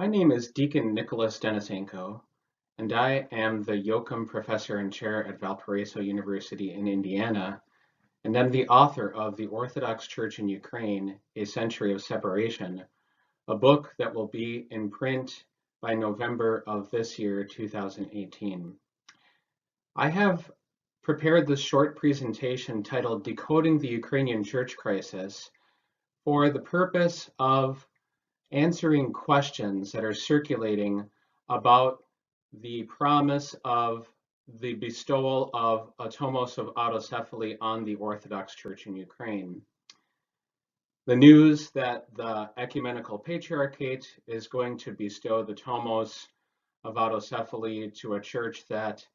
My name is Deacon Nicholas Denisenko, and I am the Yoakum Professor and Chair at Valparaiso University in Indiana, and I'm the author of The Orthodox Church in Ukraine, A Century of Separation, a book that will be in print by November of this year, 2018. I have prepared this short presentation titled Decoding the Ukrainian Church Crisis for the purpose of answering questions that are circulating about the promise of the bestowal of a tomos of autocephaly on the Orthodox Church in Ukraine. The news that the Ecumenical Patriarchate is going to bestow the tomos of autocephaly to a church that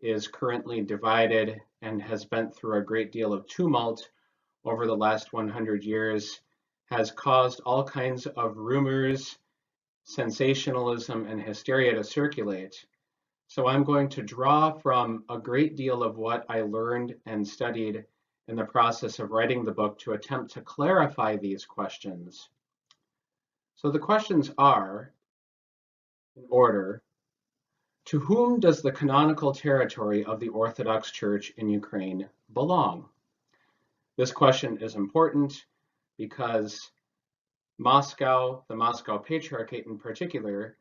is currently divided and has been through a great deal of tumult over the last 100 years has caused all kinds of rumors, sensationalism, and hysteria to circulate. So I'm going to draw from a great deal of what I learned and studied in the process of writing the book to attempt to clarify these questions. So the questions are, in order, to whom does the canonical territory of the Orthodox Church in Ukraine belong? This question is important because Moscow, the Moscow Patriarchate in particular,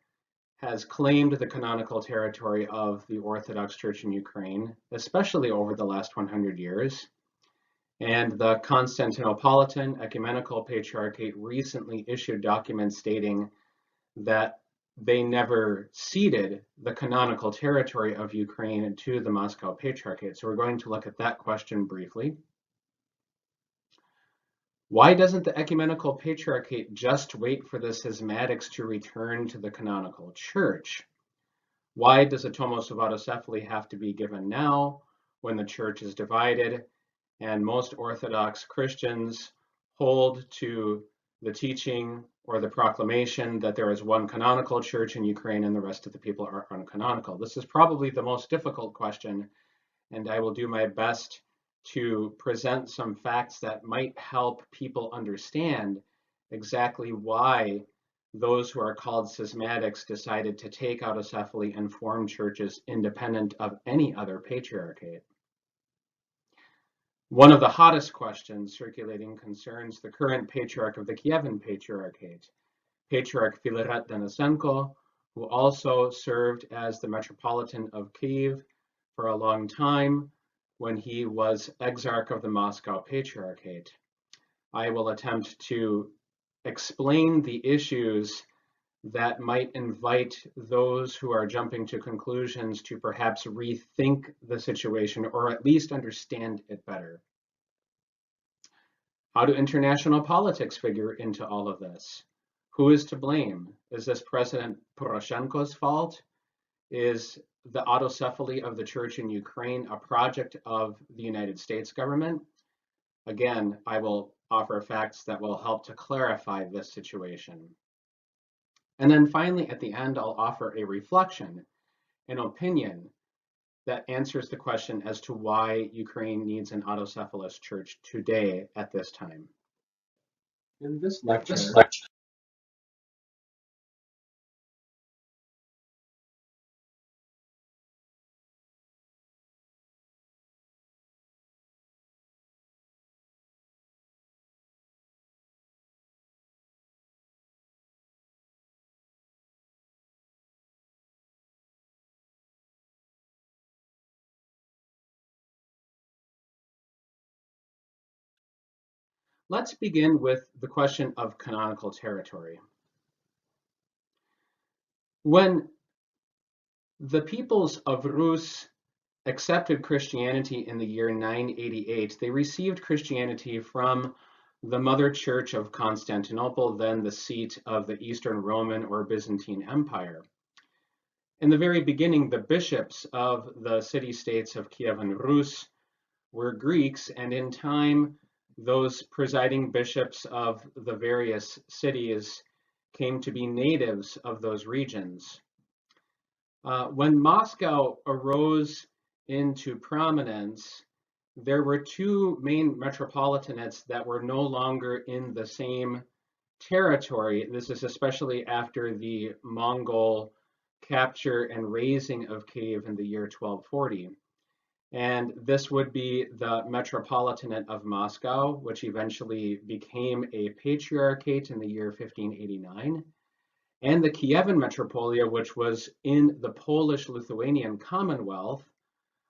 has claimed the canonical territory of the Orthodox Church in Ukraine, especially over the last 100 years. And the Constantinopolitan Ecumenical Patriarchate recently issued documents stating that they never ceded the canonical territory of Ukraine to the Moscow Patriarchate. So we're going to look at that question briefly. Why doesn't the Ecumenical Patriarchate just wait for the schismatics to return to the canonical church? Why does a tomos of autocephaly have to be given now when the church is divided and most Orthodox Christians hold to the teaching or the proclamation that there is one canonical church in Ukraine and the rest of the people are uncanonical? This is probably the most difficult question, and I will do my best to present some facts that might help people understand exactly why those who are called schismatics decided to take autocephaly and form churches independent of any other patriarchate. One of the hottest questions circulating concerns the current patriarch of the Kievan Patriarchate, Patriarch Filaret Denisenko, who also served as the Metropolitan of Kyiv for a long time when he was Exarch of the Moscow Patriarchate. I will attempt to explain the issues that might invite those who are jumping to conclusions to perhaps rethink the situation or at least understand it better. How do international politics figure into all of this? Who is to blame? Is this President Poroshenko's fault? Is the autocephaly of the church in Ukraine a project of the United States government? Again, I will offer facts that will help to clarify this situation. And then finally, at the end, I'll offer a reflection, an opinion that answers the question as to why Ukraine needs an autocephalous church today at this time. In this lecture, let's begin with the question of canonical territory. When the peoples of Rus accepted Christianity in the year 988, they received Christianity from the Mother Church of Constantinople, then the seat of the Eastern Roman or Byzantine Empire. In the very beginning, the bishops of the city-states of Kiev and Rus were Greeks, and in time, those presiding bishops of the various cities came to be natives of those regions. When Moscow arose into prominence, there were two main metropolitanates that were no longer in the same territory. This is especially after the Mongol capture and razing of Kiev in the year 1240. And this would be the Metropolitanate of Moscow, which eventually became a patriarchate in the year 1589, and the Kievan Metropolia, which was in the Polish-Lithuanian Commonwealth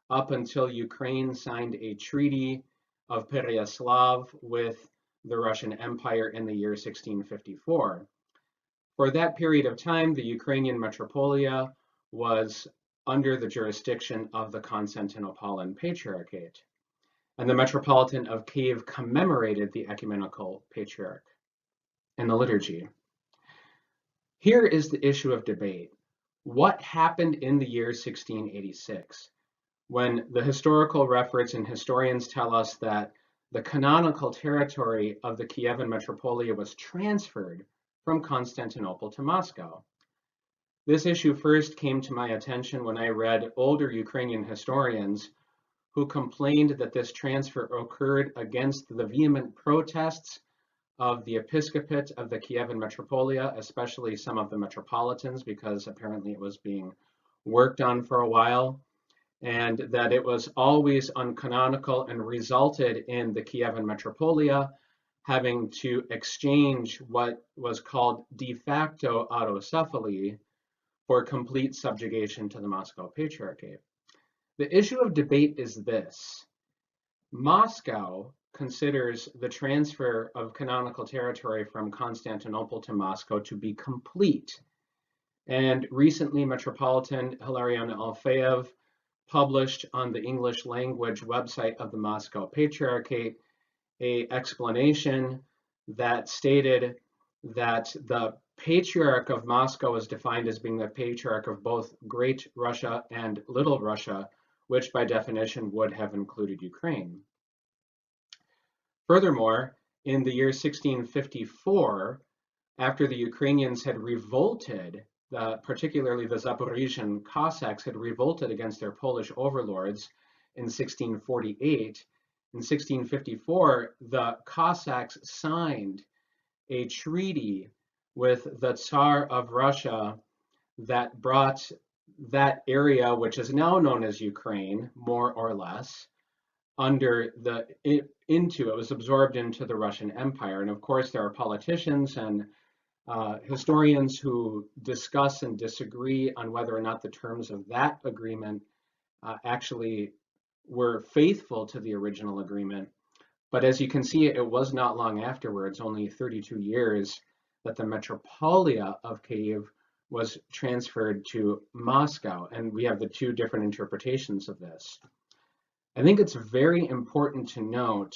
up until Ukraine signed a treaty of Pereyaslav with the Russian Empire in the year 1654. For that period of time, the Ukrainian Metropolia was under the jurisdiction of the Constantinopolitan Patriarchate, and the Metropolitan of Kiev commemorated the Ecumenical Patriarch in the liturgy. Here is the issue of debate. What happened in the year 1686, when the historical records and historians tell us that the canonical territory of the Kievan Metropolia was transferred from Constantinople to Moscow? This issue first came to my attention when I read older Ukrainian historians who complained that this transfer occurred against the vehement protests of the episcopate of the Kievan Metropolia, especially some of the metropolitans, because apparently it was being worked on for a while, and that it was always uncanonical and resulted in the Kievan Metropolia having to exchange what was called de facto autocephaly for complete subjugation to the Moscow Patriarchate. The issue of debate is this. Moscow considers the transfer of canonical territory from Constantinople to Moscow to be complete. And recently, Metropolitan Hilarion Alfeyev published on the English language website of the Moscow Patriarchate an explanation that stated that the Patriarch of Moscow is defined as being the Patriarch of both Great Russia and Little Russia, which by definition would have included Ukraine. Furthermore, in the year 1654, after the Ukrainians had revolted, particularly the Zaporizhian Cossacks had revolted against their Polish overlords in 1648, in 1654, the Cossacks signed a treaty with the Tsar of Russia that brought that area, which is now known as Ukraine, more or less, it was absorbed into the Russian Empire. And of course, there are politicians and historians who discuss and disagree on whether or not the terms of that agreement actually were faithful to the original agreement. But as you can see, it was not long afterwards, only 32 years, that the Metropolia of Kiev was transferred to Moscow. And we have the two different interpretations of this. I think it's very important to note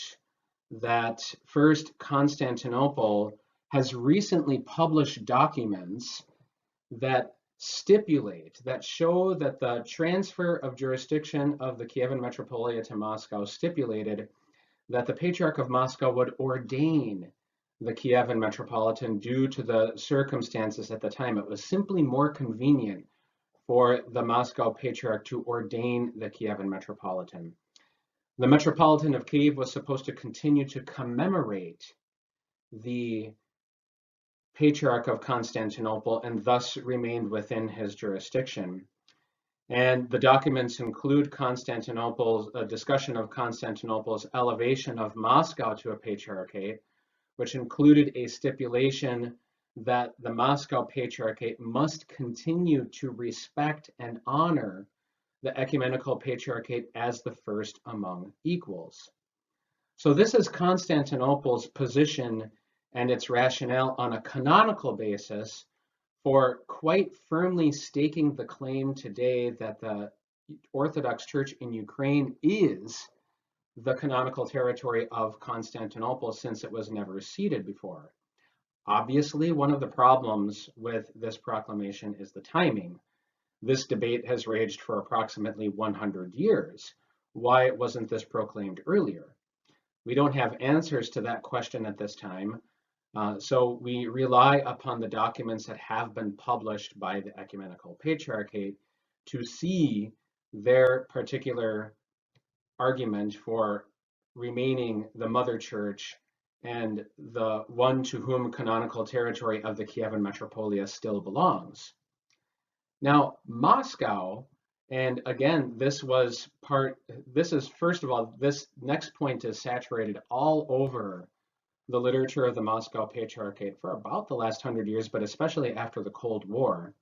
that first, Constantinople has recently published documents that show that the transfer of jurisdiction of the Kievan Metropolia to Moscow stipulated that the Patriarch of Moscow would ordain the Kievan Metropolitan due to the circumstances at the time. It was simply more convenient for the Moscow Patriarch to ordain the Kievan Metropolitan. The Metropolitan of Kiev was supposed to continue to commemorate the Patriarch of Constantinople and thus remained within his jurisdiction. And the documents include a discussion of Constantinople's elevation of Moscow to a patriarchate, which included a stipulation that the Moscow Patriarchate must continue to respect and honor the Ecumenical Patriarchate as the first among equals. So this is Constantinople's position and its rationale on a canonical basis for quite firmly staking the claim today that the Orthodox Church in Ukraine is the canonical territory of Constantinople, since it was never ceded before. Obviously, one of the problems with this proclamation is the timing. This debate has raged for approximately 100 years. Why wasn't this proclaimed earlier? We don't have answers to that question at this time, so we rely upon the documents that have been published by the Ecumenical Patriarchate to see their particular argument for remaining the mother church and the one to whom canonical territory of the Kievan Metropolia still belongs. Now, Moscow, and again, this is, first of all, this next point is saturated all over the literature of the Moscow Patriarchate for about the last 100 years, but especially after the Cold War.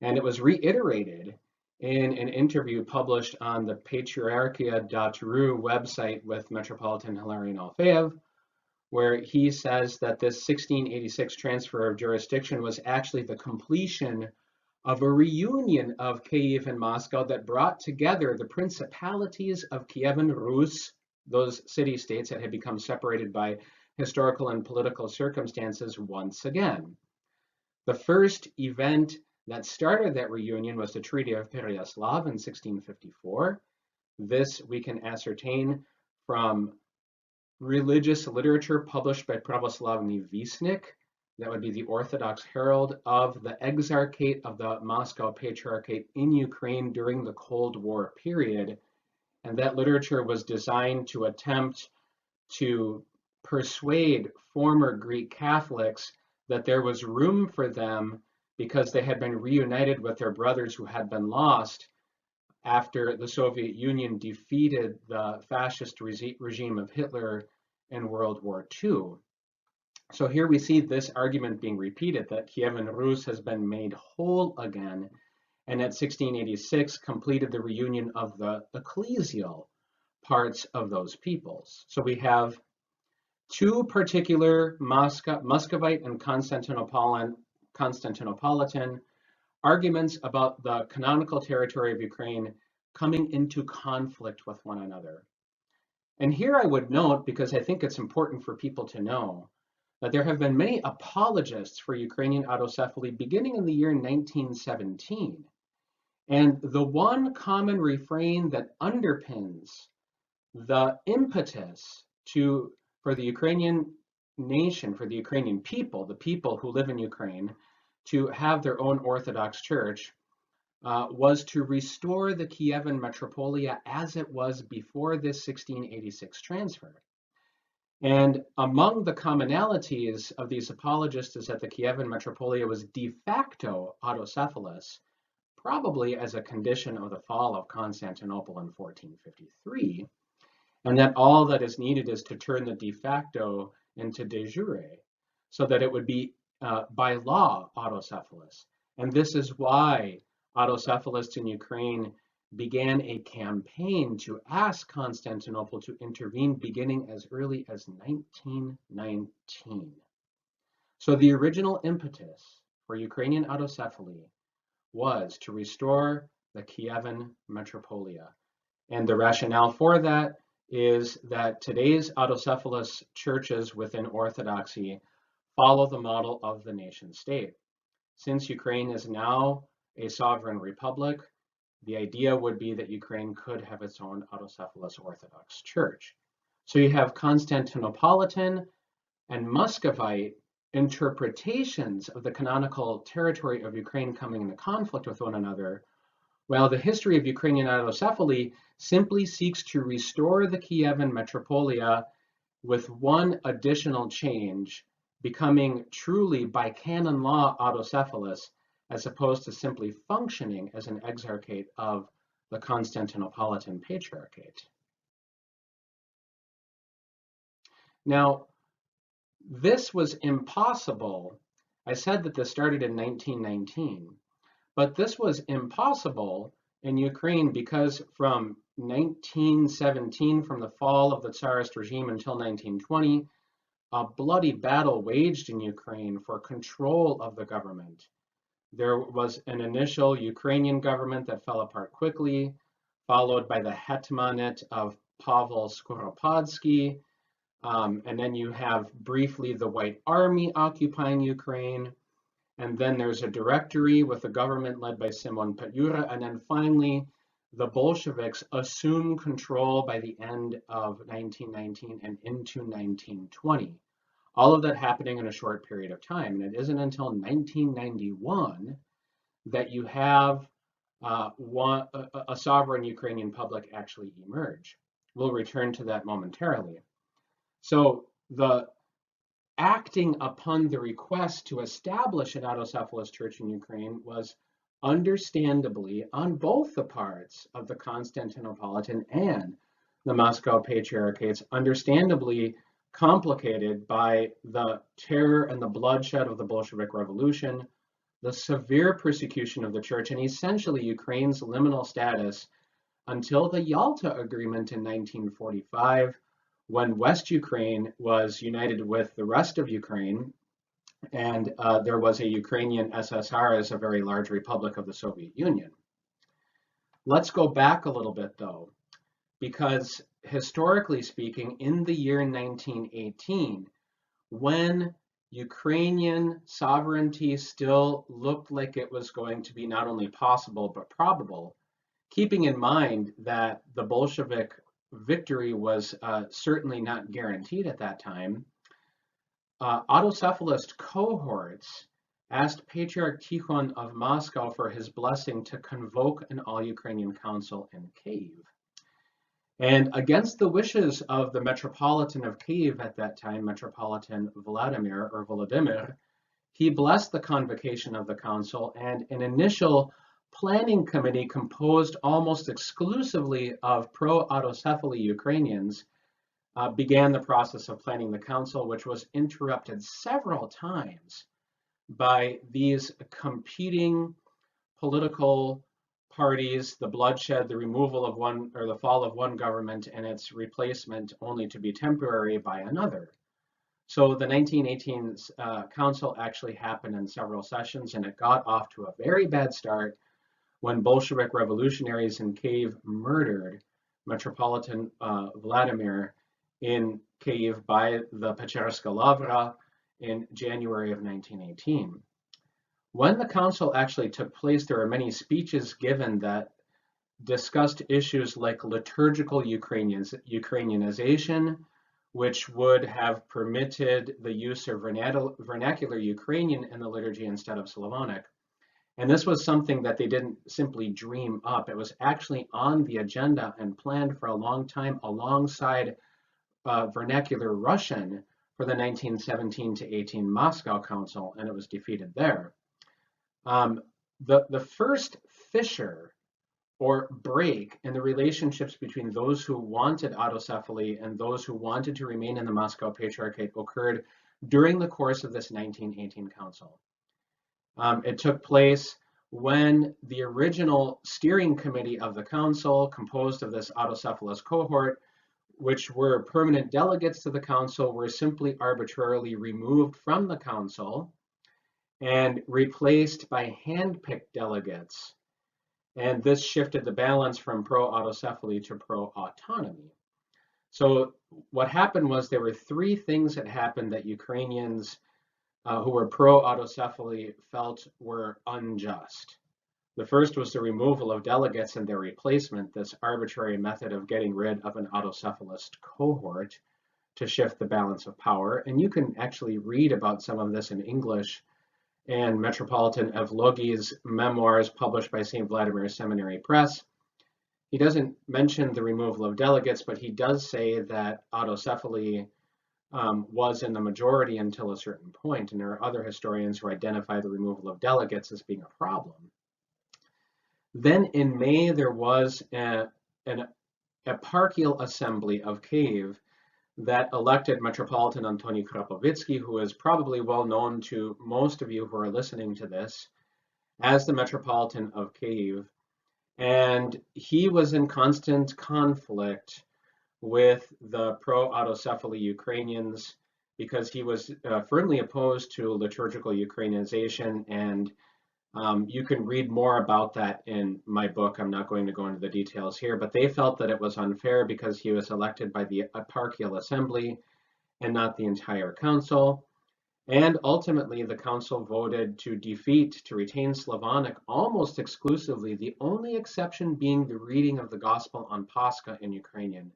And it was reiterated in an interview published on the patriarchia.ru website with Metropolitan Hilarion Alfeyev, where he says that this 1686 transfer of jurisdiction was actually the completion of a reunion of Kiev and Moscow that brought together the principalities of Kievan Rus, those city-states that had become separated by historical and political circumstances, once again. The first event that started that reunion was the Treaty of Pereyaslav in 1654. This we can ascertain from religious literature published by Pravoslavny Vestnik, that would be the Orthodox Herald of the Exarchate of the Moscow Patriarchate in Ukraine during the Cold War period. And that literature was designed to attempt to persuade former Greek Catholics that there was room for them because they had been reunited with their brothers who had been lost after the Soviet Union defeated the fascist regime of Hitler in World War II. So here we see this argument being repeated, that Kievan Rus has been made whole again, and at 1686 completed the reunion of the ecclesial parts of those peoples. So we have two particular Muscovite and Constantinopolitan arguments about the canonical territory of Ukraine coming into conflict with one another. And here I would note, because I think it's important for people to know, that there have been many apologists for Ukrainian autocephaly beginning in the year 1917. And the one common refrain that underpins the impetus for the Ukrainian nation, for the Ukrainian people, the people who live in Ukraine, to have their own Orthodox Church, was to restore the Kievan Metropolia as it was before this 1686 transfer. And among the commonalities of these apologists is that the Kievan Metropolia was de facto autocephalous, probably as a condition of the fall of Constantinople in 1453, and that all that is needed is to turn the de facto into de jure, so that it would be by law autocephalous. And this is why autocephalists in Ukraine began a campaign to ask Constantinople to intervene beginning as early as 1919. So the original impetus for Ukrainian autocephaly was to restore the Kievan Metropolia. And the rationale for that is that today's autocephalous churches within Orthodoxy follow the model of the nation state. Since Ukraine is now a sovereign republic, the idea would be that Ukraine could have its own autocephalous Orthodox Church. So you have Constantinopolitan and Muscovite interpretations of the canonical territory of Ukraine coming into conflict with one another, while the history of Ukrainian autocephaly simply seeks to restore the Kievan Metropolia with one additional change, becoming truly by canon law autocephalous, as opposed to simply functioning as an exarchate of the Constantinopolitan Patriarchate. Now, this was impossible. I said that this started in 1919, but this was impossible in Ukraine because from 1917, from the fall of the Tsarist regime until 1920, a bloody battle waged in Ukraine for control of the government. There was an initial Ukrainian government that fell apart quickly, followed by the hetmanate of Pavel Skoropadsky, and then you have briefly the White Army occupying Ukraine, and then there's a directory with a government led by Simon Petlura, and then finally the Bolsheviks assume control by the end of 1919 and into 1920. All of that happening in a short period of time. And it isn't until 1991 that you have a sovereign Ukrainian public actually emerge. We'll return to that momentarily. So the acting upon the request to establish an autocephalous church in Ukraine was understandably on both the parts of the Constantinopolitan and the Moscow Patriarchates, understandably complicated by the terror and the bloodshed of the Bolshevik Revolution, the severe persecution of the church, and essentially Ukraine's liminal status until the Yalta Agreement in 1945, when West Ukraine was united with the rest of Ukraine, and there was a Ukrainian SSR as a very large republic of the Soviet Union. Let's go back a little bit, though, because historically speaking, in the year 1918, when Ukrainian sovereignty still looked like it was going to be not only possible but probable, keeping in mind that the Bolshevik victory was certainly not guaranteed at that time, autocephalist cohorts asked Patriarch Tikhon of Moscow for his blessing to convoke an all-Ukrainian council in Kyiv. And against the wishes of the Metropolitan of Kyiv at that time, Metropolitan Vladimir, he blessed the convocation of the council, and an initial planning committee composed almost exclusively of pro-autocephaly Ukrainians began the process of planning the council, which was interrupted several times by these competing political parties, the bloodshed, the removal of one, or the fall of one government and its replacement only to be temporary by another. So the 1918 council actually happened in several sessions, and it got off to a very bad start when Bolshevik revolutionaries in Kyiv murdered Metropolitan Vladimir in Kyiv by the Pecherska Lavra in January of 1918. When the council actually took place, there were many speeches given that discussed issues like liturgical Ukrainianization, which would have permitted the use of vernacular Ukrainian in the liturgy instead of Slavonic. And this was something that they didn't simply dream up. It was actually on the agenda and planned for a long time alongside vernacular Russian for the 1917 to 18 Moscow Council, and it was defeated there. The first fissure or break in the relationships between those who wanted autocephaly and those who wanted to remain in the Moscow Patriarchate occurred during the course of this 1918 council. It took place when the original steering committee of the council, composed of this autocephalous cohort, which were permanent delegates to the council, were simply arbitrarily removed from the council and replaced by hand-picked delegates. And this shifted the balance from pro-autocephaly to pro-autonomy. So what happened was there were three things that happened that Ukrainians who were pro-autocephaly felt were unjust. The first was the removal of delegates and their replacement, this arbitrary method of getting rid of an autocephalist cohort to shift the balance of power. And you can actually read about some of this in English and Metropolitan Evlogi's memoirs published by St. Vladimir Seminary Press. He doesn't mention the removal of delegates, but he does say that autocephaly was in the majority until a certain point, and there are other historians who identify the removal of delegates as being a problem. Then in May, there was an eparchial assembly of Kyiv that elected Metropolitan Antony Khrapovitsky, who is probably well known to most of you who are listening to this, as the Metropolitan of Kyiv. And he was in constant conflict with the pro-autocephaly Ukrainians because he was firmly opposed to liturgical Ukrainization, and you can read more about that in my book. I'm not going to go into the details here, but they felt that it was unfair because he was elected by the eparchial assembly and not the entire council. And ultimately, the council voted to retain Slavonic almost exclusively, the only exception being the reading of the Gospel on Pascha in Ukrainian.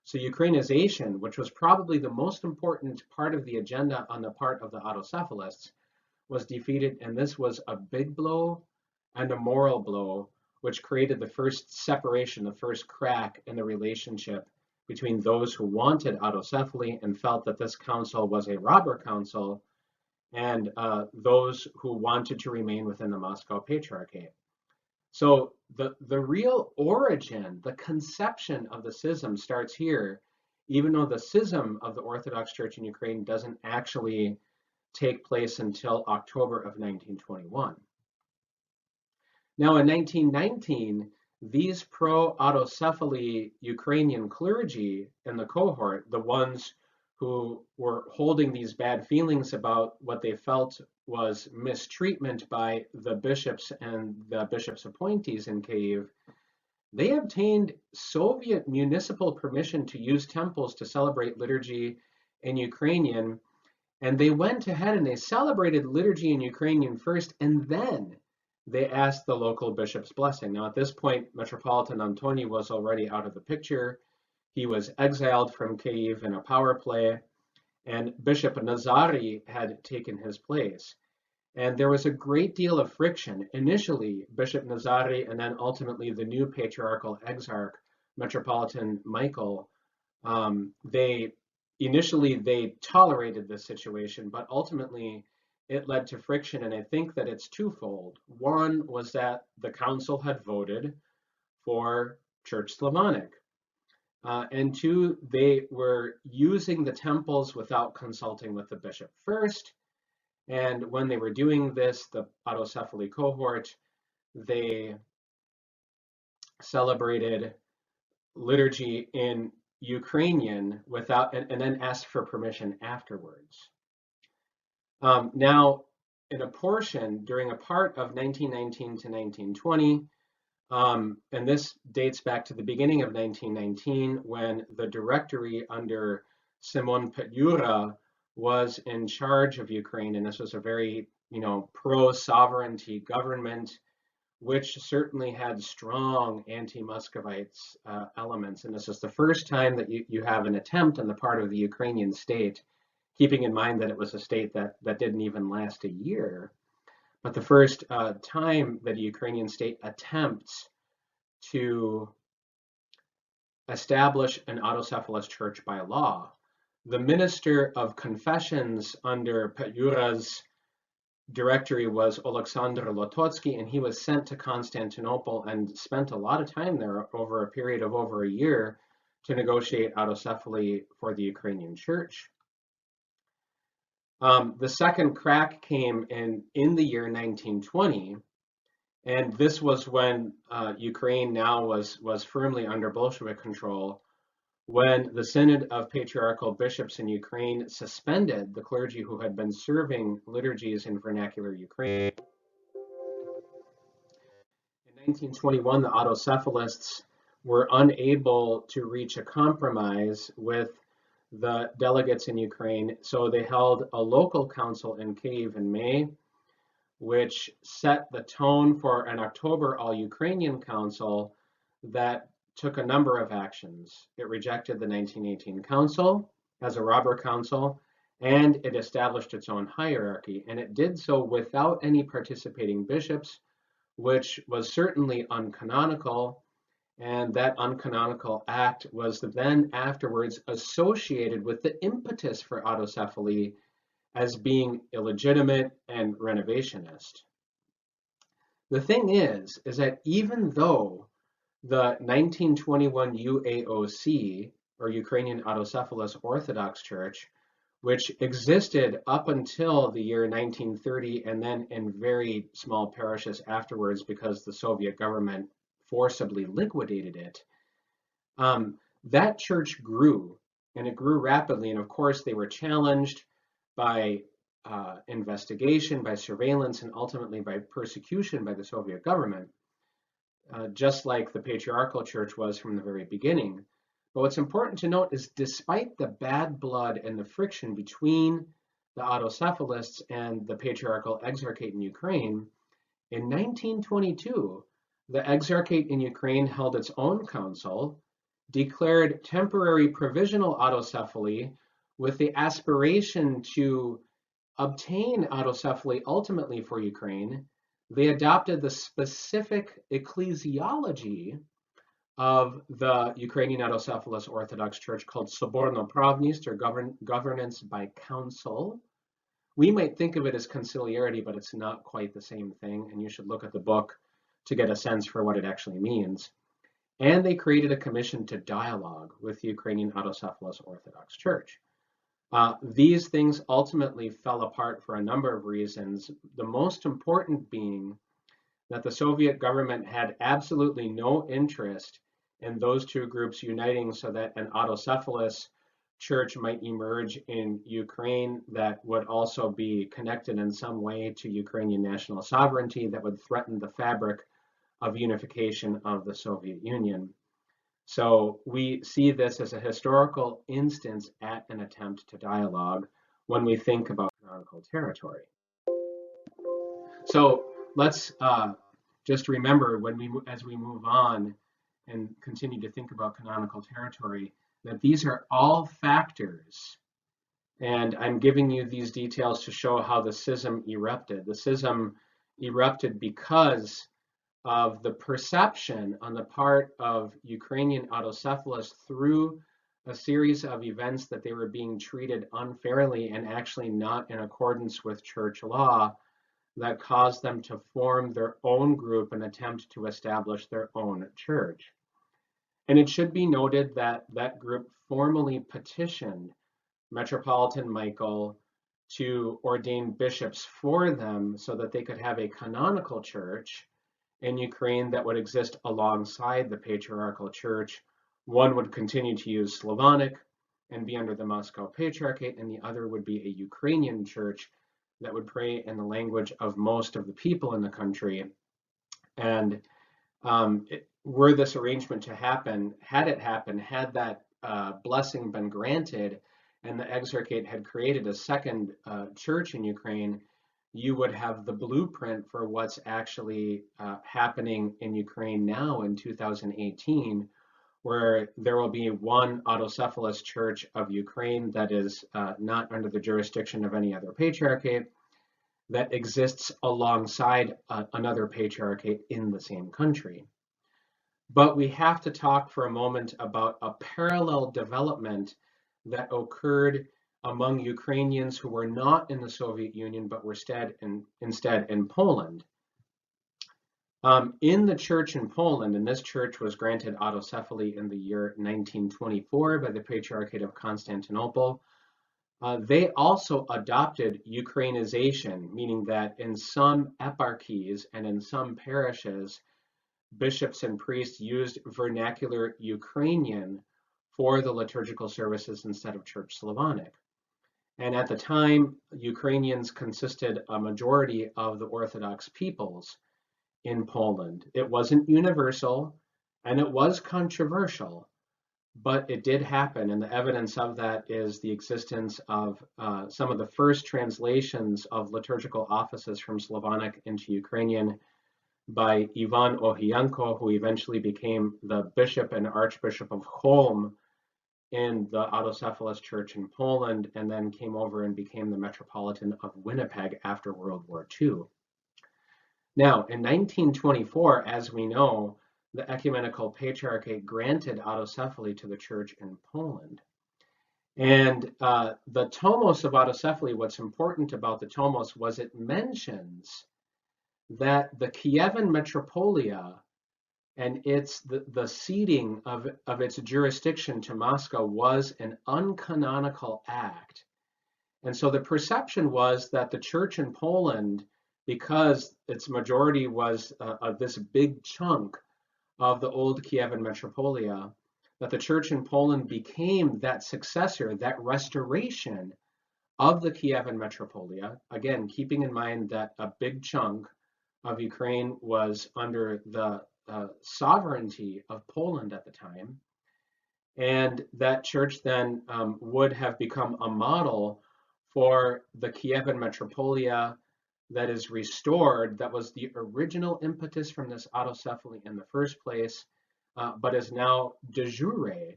So Ukrainization, which was probably the most important part of the agenda on the part of the autocephalists, was defeated, and this was a big blow and a moral blow, which created the first separation, the first crack in the relationship between those who wanted autocephaly and felt that this council was a robber council, and those who wanted to remain within the Moscow Patriarchate. So the real origin, the conception of the schism starts here, even though the schism of the Orthodox Church in Ukraine doesn't actually take place until October of 1921. Now in 1919, these pro-autocephaly Ukrainian clergy in the cohort, the ones who were holding these bad feelings about what they felt was mistreatment by the bishops and the bishops' appointees in Kyiv, they obtained Soviet municipal permission to use temples to celebrate liturgy in Ukrainian, and they went ahead and they celebrated liturgy in Ukrainian first, and then they asked the local bishop's blessing. Now, at this point, Metropolitan Antoni was already out of the picture. He was exiled from Kyiv in a power play, and Bishop Nazari had taken his place. And there was a great deal of friction. Initially, Bishop Nazari and then ultimately the new patriarchal exarch, Metropolitan Michael, initially they tolerated this situation, but ultimately it led to friction, and I think that it's twofold. One was that the council had voted for Church Slavonic, and two, they were using the temples without consulting with the bishop first, and when they were doing this, the autocephaly cohort, they celebrated liturgy in Ukrainian without, and then asked for permission afterwards. Now, in a portion, during a part of 1919 to 1920, and this dates back to the beginning of 1919, when the directory under Simon Petlura was in charge of Ukraine, and this was a very, pro-sovereignty government, which certainly had strong anti-Muscovites elements. And this is the first time that you have an attempt on the part of the Ukrainian state, keeping in mind that it was a state that didn't even last a year, but the first time that a Ukrainian state attempts to establish an autocephalous church by law. The minister of confessions under Petlura's directory was Alexander Lototsky, and he was sent to Constantinople and spent a lot of time there over a period of over a year to negotiate autocephaly for the Ukrainian church. The second crack came in the year 1920, and this was when Ukraine now was firmly under Bolshevik control, when the Synod of Patriarchal Bishops in Ukraine suspended the clergy who had been serving liturgies in vernacular Ukraine. In 1921, the autocephalists were unable to reach a compromise with the delegates in Ukraine, so they held a local council in Kyiv in May, which set the tone for an October all-Ukrainian council that took a number of actions. It rejected the 1918 council as a robber council, and it established its own hierarchy, and it did so without any participating bishops, which was certainly uncanonical. And that uncanonical act was then afterwards associated with the impetus for autocephaly as being illegitimate and renovationist. The thing is that even though the 1921 UAOC, or Ukrainian Autocephalous Orthodox Church, which existed up until the year 1930 and then in very small parishes afterwards because the Soviet government forcibly liquidated it, that church grew, and it grew rapidly. And of course, they were challenged by investigation, by surveillance, and ultimately by persecution by the Soviet government, just like the Patriarchal Church was from the very beginning. But what's important to note is despite the bad blood and the friction between the autocephalists and the Patriarchal Exarchate in Ukraine, in 1922, the Exarchate in Ukraine held its own council, declared temporary provisional autocephaly with the aspiration to obtain autocephaly ultimately for Ukraine. They adopted the specific ecclesiology of the Ukrainian autocephalous Orthodox Church called Soborno-Pravnist, or governance by council. We might think of it as conciliarity, but it's not quite the same thing, and you should look at the book to get a sense for what it actually means. And they created a commission to dialogue with the Ukrainian autocephalous Orthodox Church. These things ultimately fell apart for a number of reasons, the most important being that the Soviet government had absolutely no interest in those two groups uniting so that an autocephalous church might emerge in Ukraine that would also be connected in some way to Ukrainian national sovereignty that would threaten the fabric of unification of the Soviet Union. So we see this as a historical instance at an attempt to dialogue when we think about canonical territory. So let's just remember as we move on and continue to think about canonical territory, that these are all factors. And I'm giving you these details to show how the schism erupted. The schism erupted because of the perception on the part of Ukrainian autocephalists through a series of events that they were being treated unfairly and actually not in accordance with church law, that caused them to form their own group and attempt to establish their own church. And it should be noted that that group formally petitioned Metropolitan Michael to ordain bishops for them so that they could have a canonical church in Ukraine that would exist alongside the patriarchal church. One would continue to use Slavonic and be under the Moscow Patriarchate, and the other would be a Ukrainian church that would pray in the language of most of the people in the country. And were this arrangement to happen, had that blessing been granted, and the Exarchate had created a second church in Ukraine, you would have the blueprint for what's actually happening in Ukraine now in 2018, where there will be one autocephalous church of Ukraine that is not under the jurisdiction of any other patriarchate, that exists alongside another patriarchate in the same country. But we have to talk for a moment about a parallel development that occurred among Ukrainians who were not in the Soviet Union, but were instead in Poland. In the church in Poland, and this church was granted autocephaly in the year 1924 by the Patriarchate of Constantinople, they also adopted Ukrainization, meaning that in some eparchies and in some parishes, bishops and priests used vernacular Ukrainian for the liturgical services instead of Church Slavonic. And at the time, Ukrainians consisted a majority of the Orthodox peoples in Poland. It wasn't universal, and it was controversial, but it did happen. And the evidence of that is the existence of some of the first translations of liturgical offices from Slavonic into Ukrainian by Ivan Ohianko, who eventually became the bishop and archbishop of Cholm in the autocephalous church in Poland, and then came over and became the Metropolitan of Winnipeg after World War II. Now, in 1924, as we know, the Ecumenical Patriarchate granted autocephaly to the church in Poland. And the Tomos of autocephaly, what's important about the Tomos was it mentions that the Kievan Metropolia and the ceding of its jurisdiction to Moscow was an uncanonical act. And so the perception was that the church in Poland, because its majority was this big chunk of the old Kievan Metropolia, that the church in Poland became that successor, that restoration of the Kievan Metropolia, again, keeping in mind that a big chunk of Ukraine was under the sovereignty of Poland at the time. And that church then would have become a model for the Kievan Metropolia that is restored, that was the original impetus from this autocephaly in the first place, but is now de jure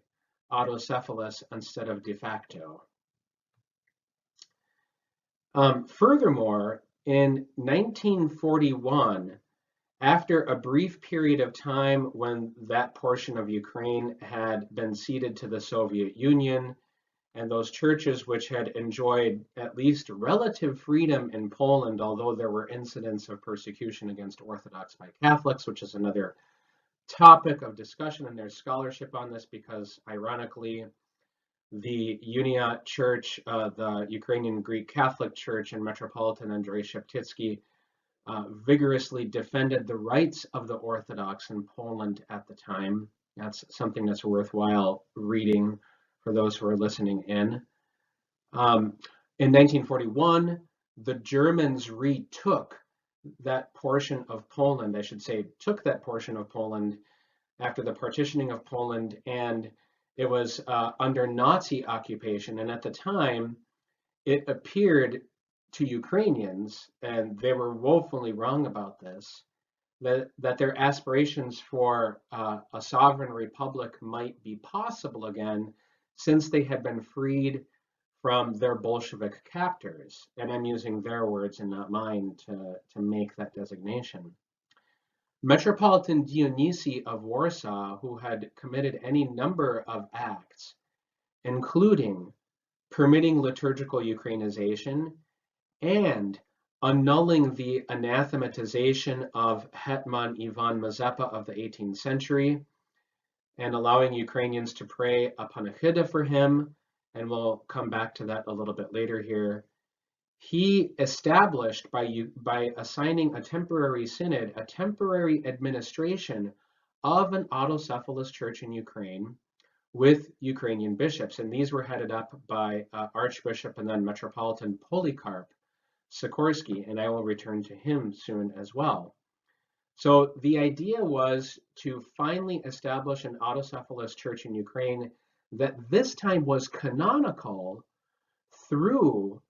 autocephalous instead of de facto. Furthermore, in 1941, After a brief period of time when that portion of Ukraine had been ceded to the Soviet Union, and those churches which had enjoyed at least relative freedom in Poland, although there were incidents of persecution against Orthodox by Catholics, which is another topic of discussion, and there's scholarship on this because, ironically, the Unia Church, the Ukrainian Greek Catholic Church, and Metropolitan Andrei Sheptytsky vigorously defended the rights of the Orthodox in Poland at the time. That's something that's worthwhile reading for those who are listening in. In 1941, the Germans retook that portion of Poland, I should say, took that portion of Poland after the partitioning of Poland, and it was under Nazi occupation. And at the time, it appeared to Ukrainians, and they were woefully wrong about this, that their aspirations for a sovereign republic might be possible again, since they had been freed from their Bolshevik captors. And I'm using their words and not mine to make that designation. Metropolitan Dionysi of Warsaw, who had committed any number of acts, including permitting liturgical Ukrainization and annulling the anathematization of Hetman Ivan Mazepa of the 18th century, and allowing Ukrainians to pray a panachida for him, and we'll come back to that a little bit later here. He established, by assigning a temporary synod, a temporary administration of an autocephalous church in Ukraine with Ukrainian bishops, and these were headed up by Archbishop and then Metropolitan Polycarp Sikorsky, and I will return to him soon as well. So the idea was to finally establish an autocephalous church in Ukraine that this time was canonical through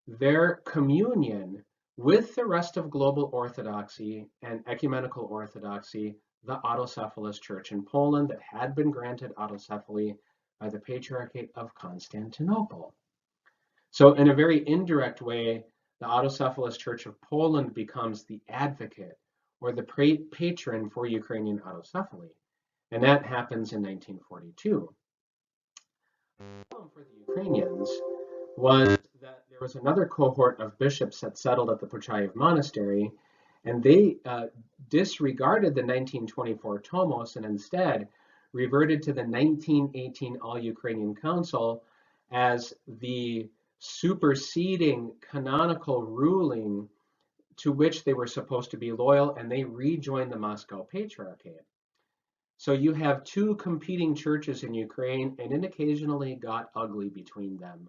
their communion with the rest of global orthodoxy and ecumenical orthodoxy, the autocephalous church in Poland that had been granted autocephaly by the Patriarchate of Constantinople. So in a very indirect way, the autocephalous Church of Poland becomes the advocate or the patron for Ukrainian autocephaly. And that happens in 1942. The problem for the Ukrainians was that there was another cohort of bishops that settled at the Pochayev Monastery, and they disregarded the 1924 Tomos and instead reverted to the 1918 All-Ukrainian Council as the superseding canonical ruling to which they were supposed to be loyal, and they rejoined the Moscow Patriarchate. So you have two competing churches in Ukraine, and it occasionally got ugly between them.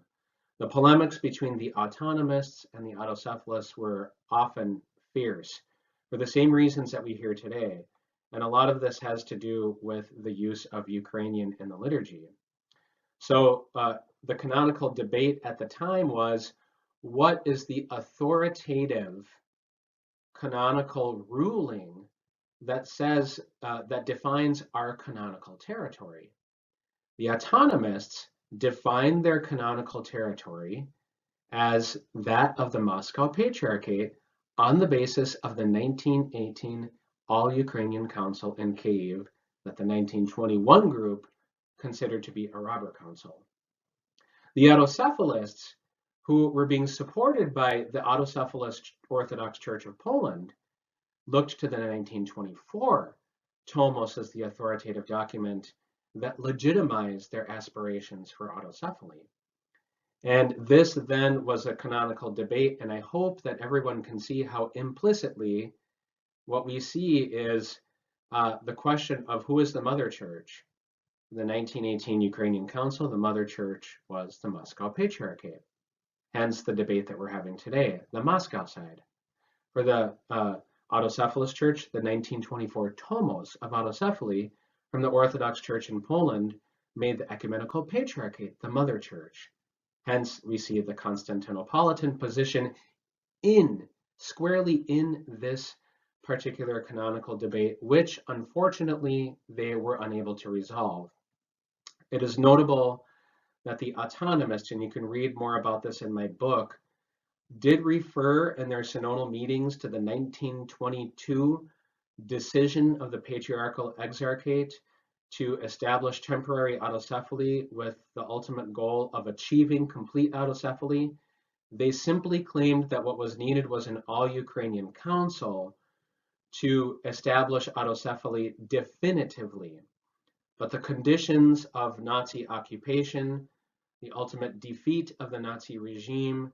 The polemics between the autonomists and the autocephalists were often fierce for the same reasons that we hear today. And a lot of this has to do with the use of Ukrainian in the liturgy. So the canonical debate at the time was, what is the authoritative canonical ruling that says, that defines our canonical territory? The autonomists define their canonical territory as that of the Moscow Patriarchate on the basis of the 1918 All-Ukrainian Council in Kyiv that the 1921 group considered to be a robber council. The autocephalists, who were being supported by the autocephalous Orthodox Church of Poland, looked to the 1924 Tomos as the authoritative document that legitimized their aspirations for autocephaly. And this then was a canonical debate, and I hope that everyone can see how implicitly what we see is the question of who is the mother church. The 1918 Ukrainian Council, the mother church was the Moscow Patriarchate. Hence the debate that we're having today, the Moscow side. For the autocephalous church, the 1924 Tomos of autocephaly from the Orthodox Church in Poland made the ecumenical patriarchate the mother church. Hence, we see the Constantinopolitan position squarely in this particular canonical debate, which unfortunately they were unable to resolve. It is notable that the autonomists, and you can read more about this in my book, did refer in their synodal meetings to the 1922 decision of the Patriarchal Exarchate to establish temporary autocephaly with the ultimate goal of achieving complete autocephaly. They simply claimed that what was needed was an all-Ukrainian council to establish autocephaly definitively. But the conditions of Nazi occupation, the ultimate defeat of the Nazi regime,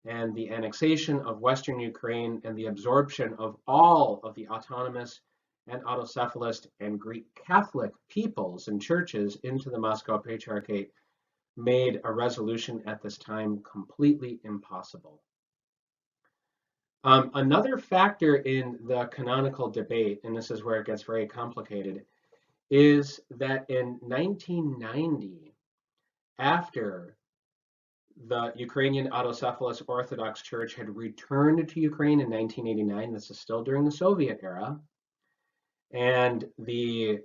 and the annexation of Western Ukraine and the absorption of all of the autonomous and autocephalist and Greek Catholic peoples and churches into the Moscow Patriarchate made a resolution at this time completely impossible. Another factor in the canonical debate, and this is where it gets very complicated, is that in 1990, after the Ukrainian autocephalous Orthodox Church had returned to Ukraine in 1989, this is still during the Soviet era, and they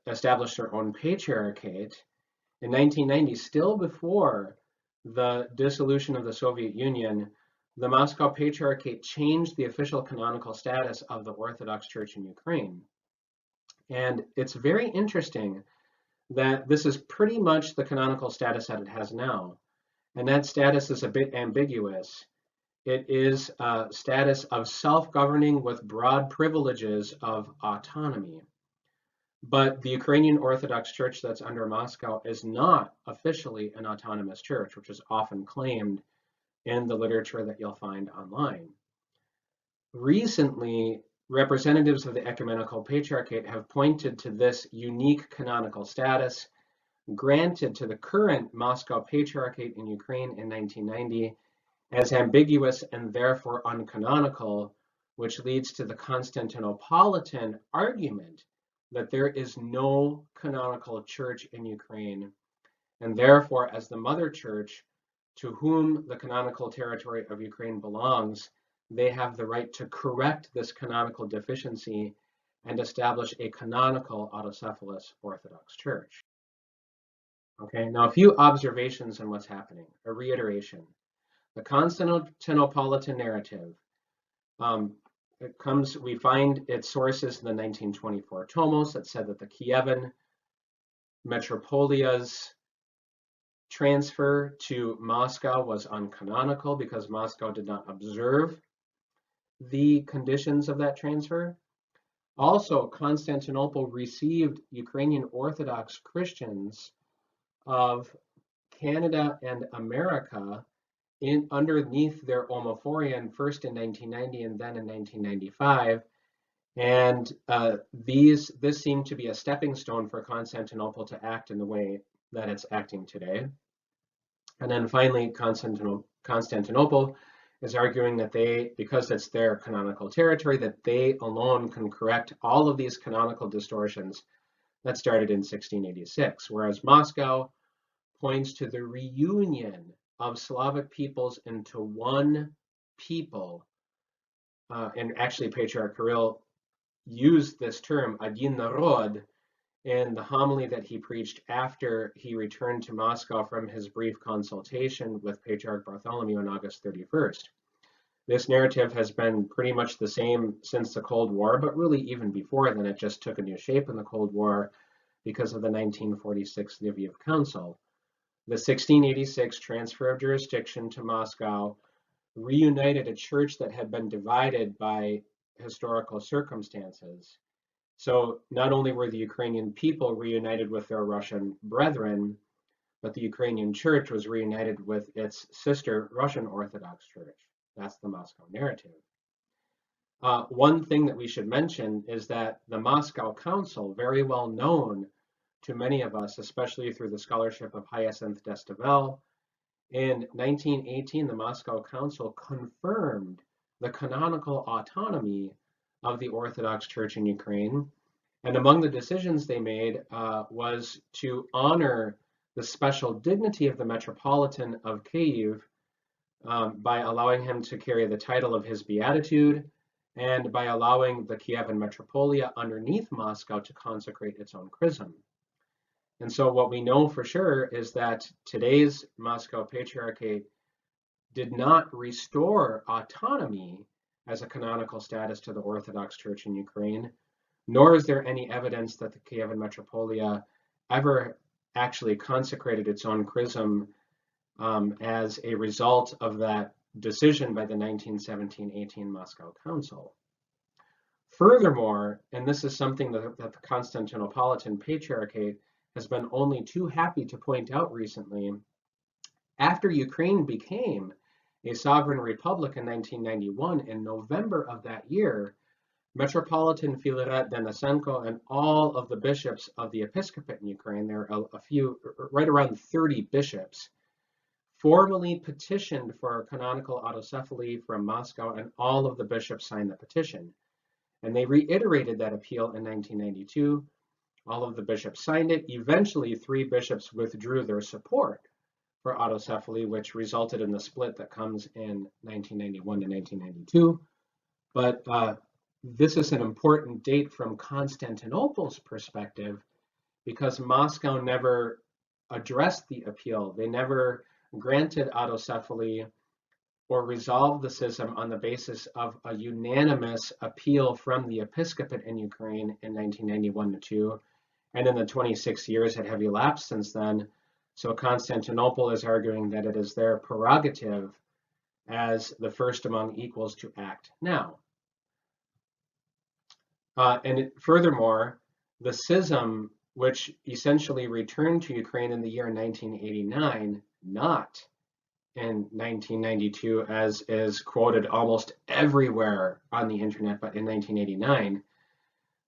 established their own patriarchate. In 1990, still before the dissolution of the Soviet Union, the Moscow Patriarchate changed the official canonical status of the Orthodox Church in Ukraine. And it's very interesting that this is pretty much the canonical status that it has now. And that status is a bit ambiguous. It is a status of self-governing with broad privileges of autonomy. But the Ukrainian Orthodox Church that's under Moscow is not officially an autonomous church, which is often claimed in the literature that you'll find online. Recently, representatives of the Ecumenical Patriarchate have pointed to this unique canonical status granted to the current Moscow Patriarchate in Ukraine in 1990 as ambiguous and therefore uncanonical, which leads to the Constantinopolitan argument that there is no canonical church in Ukraine, and therefore, as the mother church to whom the canonical territory of Ukraine belongs, they have the right to correct this canonical deficiency and establish a canonical autocephalous Orthodox Church. Okay, now a few observations on what's happening, a reiteration. The Constantinopolitan narrative, we find its sources in the 1924 Tomos that said that the Kievan Metropolia's transfer to Moscow was uncanonical because Moscow did not observe the conditions of that transfer. Also, Constantinople received Ukrainian Orthodox Christians of Canada and America underneath their Omophorion, first in 1990 and then in 1995. And this seemed to be a stepping stone for Constantinople to act in the way that it's acting today. And then finally, Constantinople is arguing that because it's their canonical territory, that they alone can correct all of these canonical distortions that started in 1686, whereas Moscow points to the reunion of Slavic peoples into one people. And actually, Patriarch Kirill used this term, Один народ, in the homily that he preached after he returned to Moscow from his brief consultation with Patriarch Bartholomew on August 31st. This narrative has been pretty much the same since the Cold War, but really even before then, it just took a new shape in the Cold War because of the 1946 Lviv Council. The 1686 transfer of jurisdiction to Moscow reunited a church that had been divided by historical circumstances. So not only were the Ukrainian people reunited with their Russian brethren, but the Ukrainian church was reunited with its sister Russian Orthodox Church. That's the Moscow narrative. One thing that we should mention is that the Moscow Council, very well known to many of us, especially through the scholarship of Hyacinth d'Estavel, in 1918, the Moscow Council confirmed the canonical autonomy of the Orthodox Church in Ukraine. And among the decisions they made was to honor the special dignity of the Metropolitan of Kyiv by allowing him to carry the title of his beatitude and by allowing the Kievan Metropolia underneath Moscow to consecrate its own chrism. And so what we know for sure is that today's Moscow Patriarchate did not restore autonomy as a canonical status to the Orthodox Church in Ukraine, nor is there any evidence that the Kievan Metropolia ever actually consecrated its own chrism as a result of that decision by the 1917-18 Moscow Council. Furthermore, and this is something that the Constantinopolitan Patriarchate has been only too happy to point out recently, after Ukraine became a sovereign republic in 1991, in November of that year, Metropolitan Filaret Denisenko and all of the bishops of the episcopate in Ukraine, there are a few, right around 30 bishops, formally petitioned for canonical autocephaly from Moscow, and all of the bishops signed the petition. And they reiterated that appeal in 1992. All of the bishops signed it. Eventually, 3 bishops withdrew their support for autocephaly, which resulted in the split that comes in 1991 to 1992. But this is an important date from Constantinople's perspective because Moscow never addressed the appeal. They never granted autocephaly or resolved the schism on the basis of a unanimous appeal from the episcopate in Ukraine in 1991 to 2. And in the 26 years that have elapsed since then, so Constantinople is arguing that it is their prerogative as the first among equals to act now. Furthermore, the schism, which essentially returned to Ukraine in the year 1989, not in 1992, as is quoted almost everywhere on the internet, but in 1989,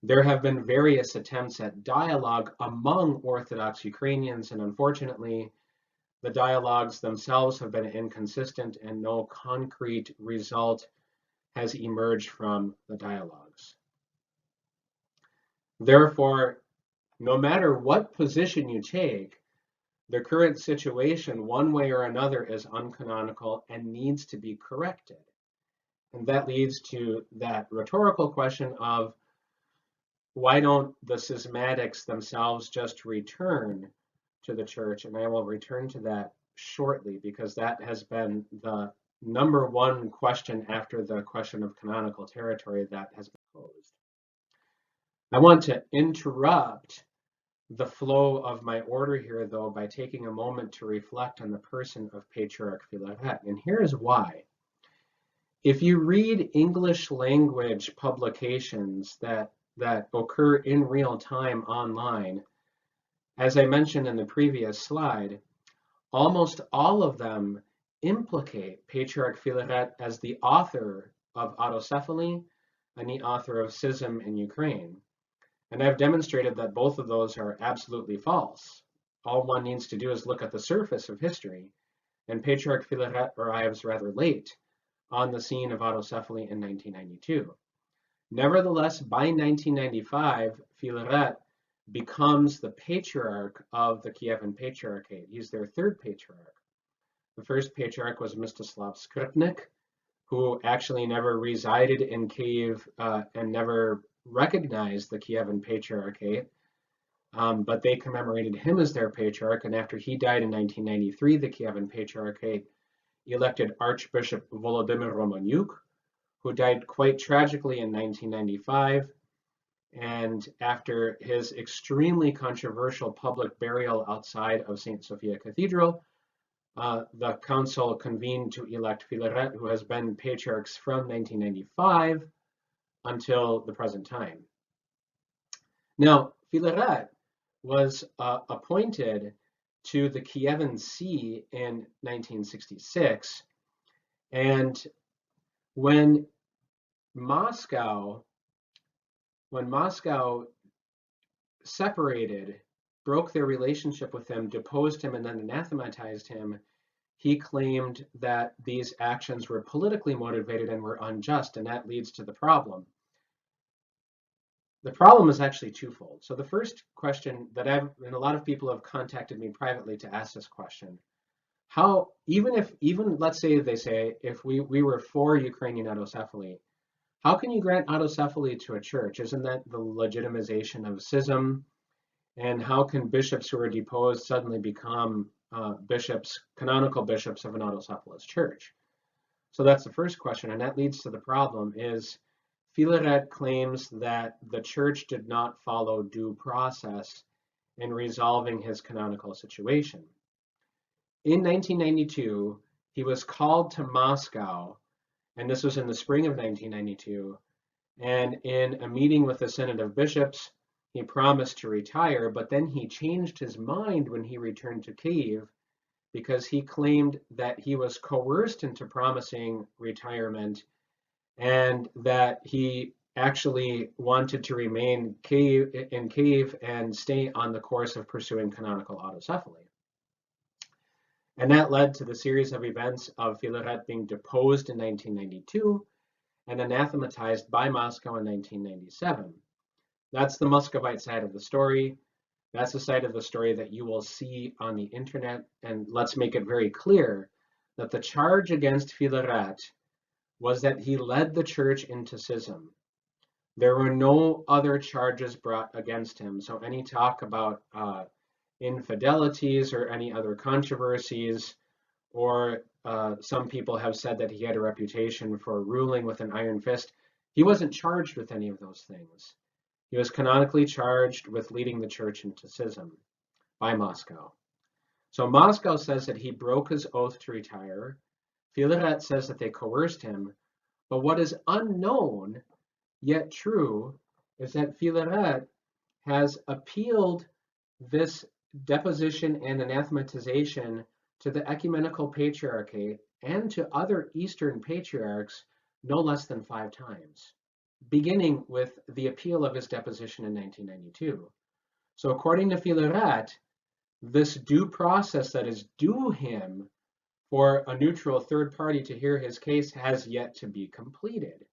there have been various attempts at dialogue among Orthodox Ukrainians, and unfortunately, the dialogues themselves have been inconsistent and no concrete result has emerged from the dialogues. Therefore, no matter what position you take, the current situation, one way or another, is uncanonical and needs to be corrected. And that leads to that rhetorical question of, why don't the schismatics themselves just return to the church? And I will return to that shortly, because that has been the number one question after the question of canonical territory that has been posed. I want to interrupt the flow of my order here, though, by taking a moment to reflect on the person of Patriarch Filaret. And here's why. If you read English language publications that occur in real time online, as I mentioned in the previous slide, almost all of them implicate Patriarch Filaret as the author of autocephaly and the author of schism in Ukraine. And I've demonstrated that both of those are absolutely false. All one needs to do is look at the surface of history, and Patriarch Filaret arrives rather late on the scene of autocephaly in 1992. Nevertheless, by 1995, Filaret becomes the patriarch of the Kievan Patriarchate. He's their third patriarch. The first patriarch was Mstislav Skripnik, who actually never resided in Kiev and never recognized the Kievan Patriarchate, but they commemorated him as their patriarch. And after he died in 1993, the Kievan Patriarchate elected Archbishop Volodymyr Romaniuk, who died quite tragically in 1995. And after his extremely controversial public burial outside of St. Sophia Cathedral, the council convened to elect Filaret, who has been patriarch from 1995 until the present time. Now, Filaret was appointed to the Kievan See in 1966, and when Moscow separated, broke their relationship with him, deposed him, and then anathematized him, he claimed that these actions were politically motivated and were unjust, and that leads to the problem. The problem is actually twofold. So the first question that and a lot of people have contacted me privately to ask this question, even let's say they say, if we were for Ukrainian autocephaly, how can you grant autocephaly to a church? Isn't that the legitimization of schism? And how can bishops who are deposed suddenly become canonical bishops of an autocephalous church? So that's the first question, and that leads to the problem is Philaret claims that the church did not follow due process in resolving his canonical situation. In 1992, he was called to Moscow, and this was in the spring of 1992, and in a meeting with the Synod of Bishops, he promised to retire, but then he changed his mind when he returned to Kyiv because he claimed that he was coerced into promising retirement and that he actually wanted to remain in Kyiv and stay on the course of pursuing canonical autocephaly. And that led to the series of events of Philaret being deposed in 1992 and anathematized by Moscow in 1997. That's the Muscovite side of the story. That's the side of the story that you will see on the internet. And let's make it very clear that the charge against Philaret was that he led the church into schism. There were no other charges brought against him. So any talk about infidelities or any other controversies, or some people have said that he had a reputation for ruling with an iron fist, he wasn't charged with any of those things. He was canonically charged with leading the church into schism by Moscow. So Moscow says that he broke his oath to retire. Philaret says that they coerced him. But what is unknown, yet true, is that Philaret has appealed this deposition and anathematization to the Ecumenical Patriarchate and to other Eastern patriarchs no less than 5 times, beginning with the appeal of his deposition in 1992. So according to Philaret, this due process that is due him for a neutral third party to hear his case has yet to be completed,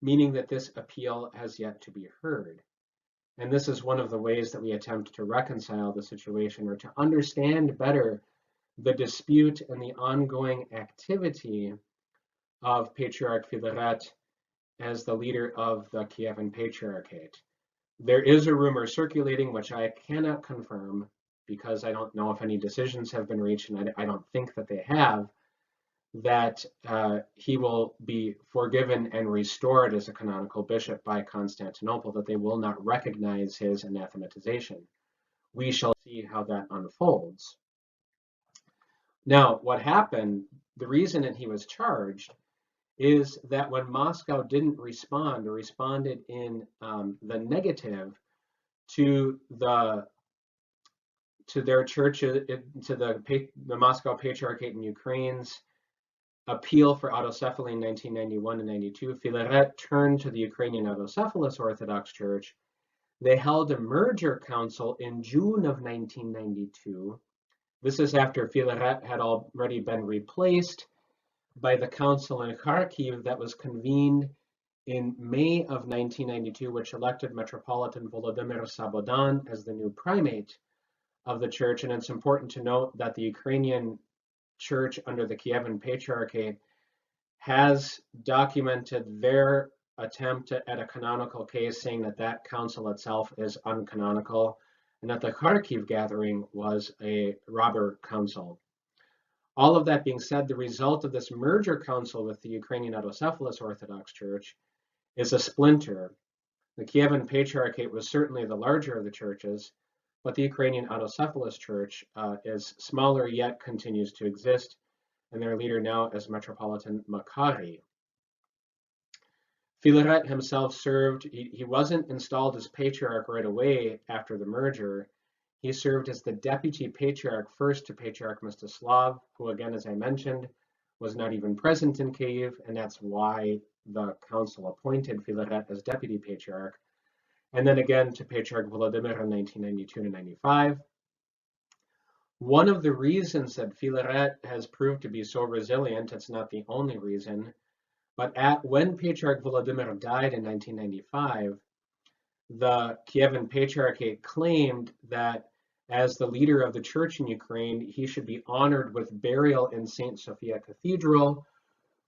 meaning that this appeal has yet to be heard. And this is one of the ways that we attempt to reconcile the situation or to understand better the dispute and the ongoing activity of Patriarch Philaret as the leader of the Kievan Patriarchate. There is a rumor circulating, which I cannot confirm because I don't know if any decisions have been reached, and I don't think that they have, that he will be forgiven and restored as a canonical bishop by Constantinople, that they will not recognize his anathematization. We shall see how that unfolds. Now, what happened, the reason that he was charged, is that when Moscow didn't respond or responded in the negative to their church, to the Moscow Patriarchate in Ukraine's appeal for autocephaly in 1991 and 92, Philaret turned to the Ukrainian autocephalous Orthodox Church. They held a merger council in June of 1992. This is after Philaret had already been replaced by the council in Kharkiv that was convened in May of 1992, which elected Metropolitan Volodymyr Sabodan as the new primate of the church. And it's important to note that the Ukrainian church under the Kievan Patriarchate has documented their attempt at a canonical case, saying that that council itself is uncanonical, and that the Kharkiv gathering was a robber council. All of that being said, the result of this merger council with the Ukrainian autocephalous Orthodox Church is a splinter. The Kievan Patriarchate was certainly the larger of the churches, but the Ukrainian autocephalous Church is smaller yet continues to exist, and their leader now is Metropolitan Makary. Philaret himself served, he wasn't installed as patriarch right away after the merger. He served as the deputy patriarch first to Patriarch Mstislav, who again, as I mentioned, was not even present in Kyiv, and that's why the council appointed Philaret as deputy patriarch. And then again to Patriarch Volodymyr in 1992 to 95. One of the reasons that Philaret has proved to be so resilient, it's not the only reason, but when Patriarch Volodymyr died in 1995, the Kievan Patriarchate claimed that as the leader of the church in Ukraine, he should be honored with burial in St. Sophia Cathedral,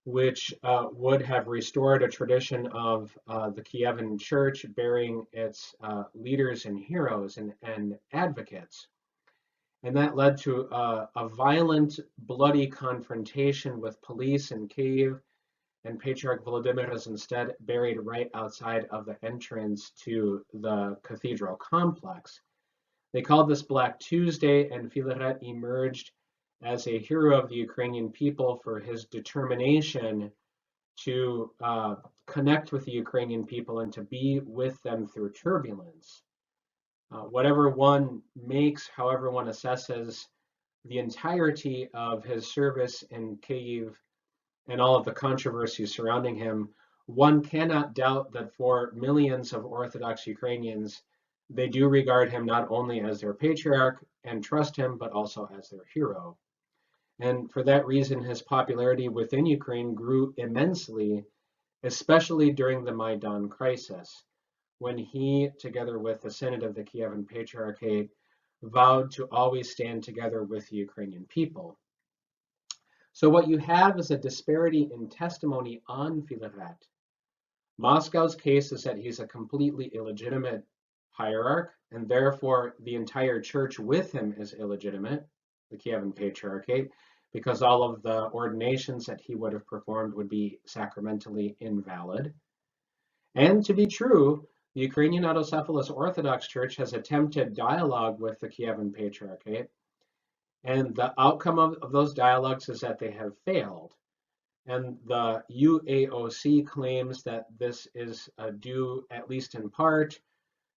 which would have restored a tradition of the Kievan Church burying its leaders and heroes and advocates. And that led to a violent, bloody confrontation with police in Kyiv, and Patriarch Volodymyr is instead buried right outside of the entrance to the cathedral complex. They called this Black Tuesday, and Filaret emerged as a hero of the Ukrainian people for his determination to connect with the Ukrainian people and to be with them through turbulence. Whatever one makes, however one assesses the entirety of his service in Kyiv and all of the controversy surrounding him, one cannot doubt that for millions of Orthodox Ukrainians, they do regard him not only as their patriarch and trust him, but also as their hero. And for that reason, his popularity within Ukraine grew immensely, especially during the Maidan crisis, when he, together with the Synod of the Kievan Patriarchate, vowed to always stand together with the Ukrainian people. So what you have is a disparity in testimony on Filaret. Moscow's case is that he's a completely illegitimate hierarch, and therefore the entire church with him is illegitimate, the Kievan Patriarchate, because all of the ordinations that he would have performed would be sacramentally invalid. And to be true, the Ukrainian autocephalous Orthodox Church has attempted dialogue with the Kievan Patriarchate, and the outcome of those dialogues is that they have failed. And the UAOC claims that this is due, at least in part,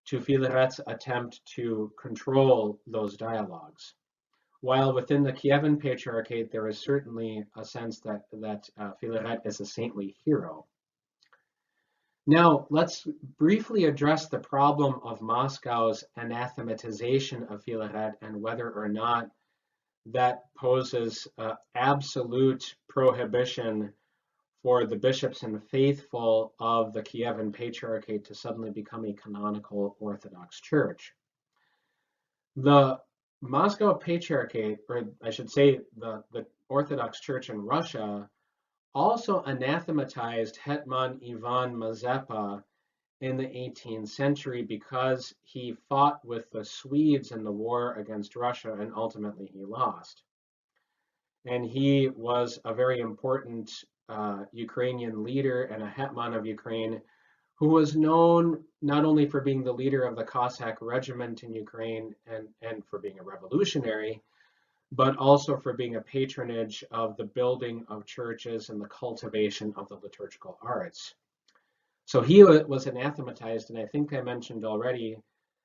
to Filaret's attempt to control those dialogues. While within the Kievan Patriarchate, there is certainly a sense that Filaret is a saintly hero. Now, let's briefly address the problem of Moscow's anathematization of Filaret and whether or not that poses absolute prohibition for the bishops and faithful of the Kievan Patriarchate to suddenly become a canonical Orthodox Church. The Moscow Patriarchate, or I should say the Orthodox Church in Russia, also anathematized Hetman Ivan Mazepa in the 18th century because he fought with the Swedes in the war against Russia, and ultimately he lost. And he was a very important Ukrainian leader and a hetman of Ukraine, who was known not only for being the leader of the Cossack regiment in Ukraine and for being a revolutionary, but also for being a patronage of the building of churches and the cultivation of the liturgical arts. So he was anathematized, and I think I mentioned already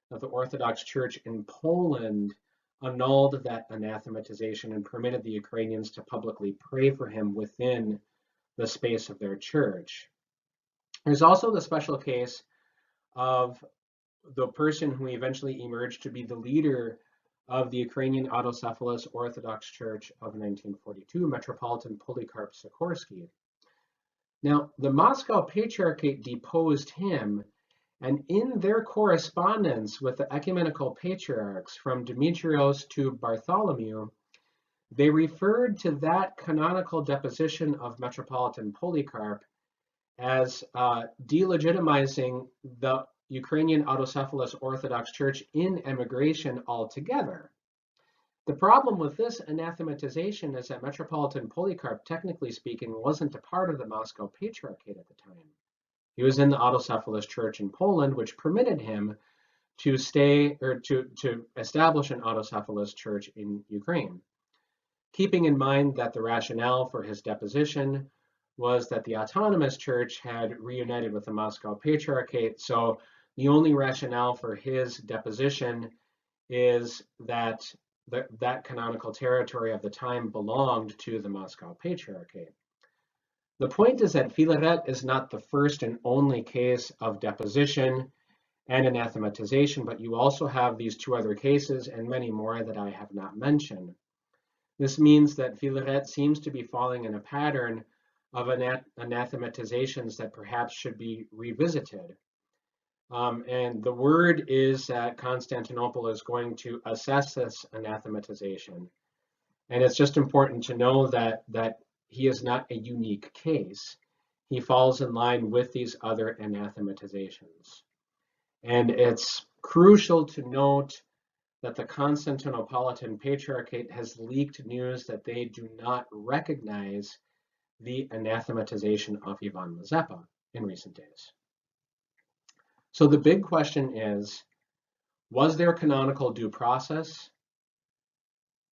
that the Orthodox Church in Poland annulled that anathematization and permitted the Ukrainians to publicly pray for him within the space of their church. There's also the special case of the person who eventually emerged to be the leader of the Ukrainian autocephalous Orthodox Church of 1942, Metropolitan Polycarp Sikorsky. Now, the Moscow Patriarchate deposed him, and in their correspondence with the ecumenical patriarchs from Demetrios to Bartholomew, they referred to that canonical deposition of Metropolitan Polycarp as delegitimizing the Ukrainian autocephalous Orthodox Church in emigration altogether. The problem with this anathematization is that Metropolitan Polycarp, technically speaking, wasn't a part of the Moscow Patriarchate at the time. He was in the autocephalous church in Poland, which permitted him to stay or to establish an autocephalous church in Ukraine. Keeping in mind that the rationale for his deposition was that the autonomous church had reunited with the Moscow Patriarchate, so the only rationale for his deposition is that that canonical territory of the time belonged to the Moscow Patriarchate. The point is that Filaret is not the first and only case of deposition and anathematization, but you also have these two other cases and many more that I have not mentioned. This means that Filaret seems to be falling in a pattern of anathematizations that perhaps should be revisited. And the word is that Constantinople is going to assess this anathematization. And it's just important to know that he is not a unique case. He falls in line with these other anathematizations. And it's crucial to note that the Constantinopolitan Patriarchate has leaked news that they do not recognize the anathematization of Ivan Mazepa in recent days. So the big question is, was there canonical due process?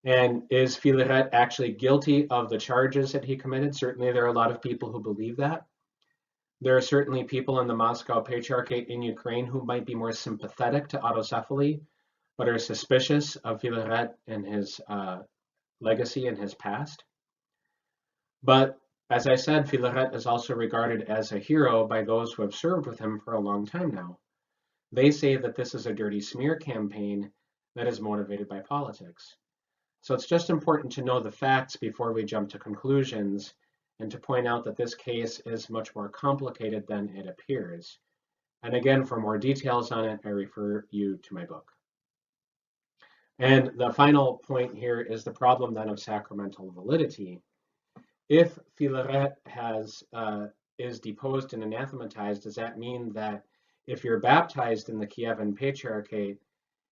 And is Filaret actually guilty of the charges that he committed? Certainly there are a lot of people who believe that. There are certainly people in the Moscow Patriarchate in Ukraine who might be more sympathetic to autocephaly, but are suspicious of Filaret and his legacy and his past. But as I said, Filaret is also regarded as a hero by those who have served with him for a long time now. They say that this is a dirty smear campaign that is motivated by politics. So it's just important to know the facts before we jump to conclusions, and to point out that this case is much more complicated than it appears. And again, for more details on it, I refer you to my book. And the final point here is the problem then of sacramental validity. If Filaret is deposed and anathematized, does that mean that if you're baptized in the Kievan Patriarchate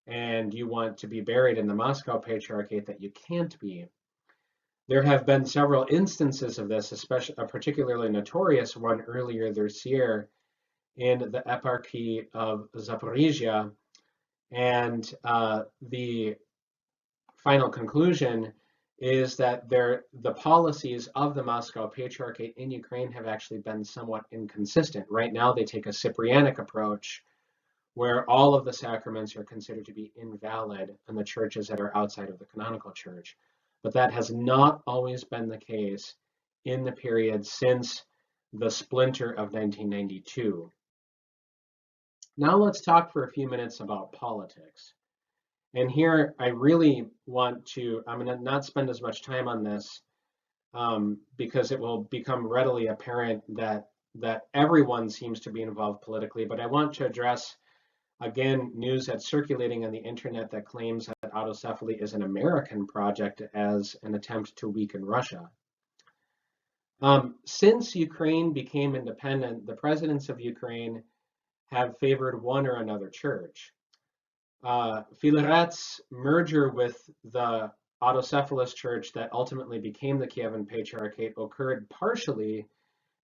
and you want to be buried in the Moscow Patriarchate, that you can't be? There have been several instances of this, especially a particularly notorious one earlier this year in the Eparchy of Zaporizhia. And the final conclusion is that the policies of the Moscow Patriarchate in Ukraine have actually been somewhat inconsistent. Right now, they take a Cyprianic approach where all of the sacraments are considered to be invalid in the churches that are outside of the canonical church. But that has not always been the case in the period since the splinter of 1992. Now let's talk for a few minutes about politics. And here I really want to, I'm going to not spend as much time on this because it will become readily apparent that everyone seems to be involved politically, but I want to address again, news that's circulating on the internet that claims that autocephaly is an American project as an attempt to weaken Russia. Since Ukraine became independent, the presidents of Ukraine have favored one or another church. Filaret's merger with the autocephalous church that ultimately became the Kievan Patriarchate occurred partially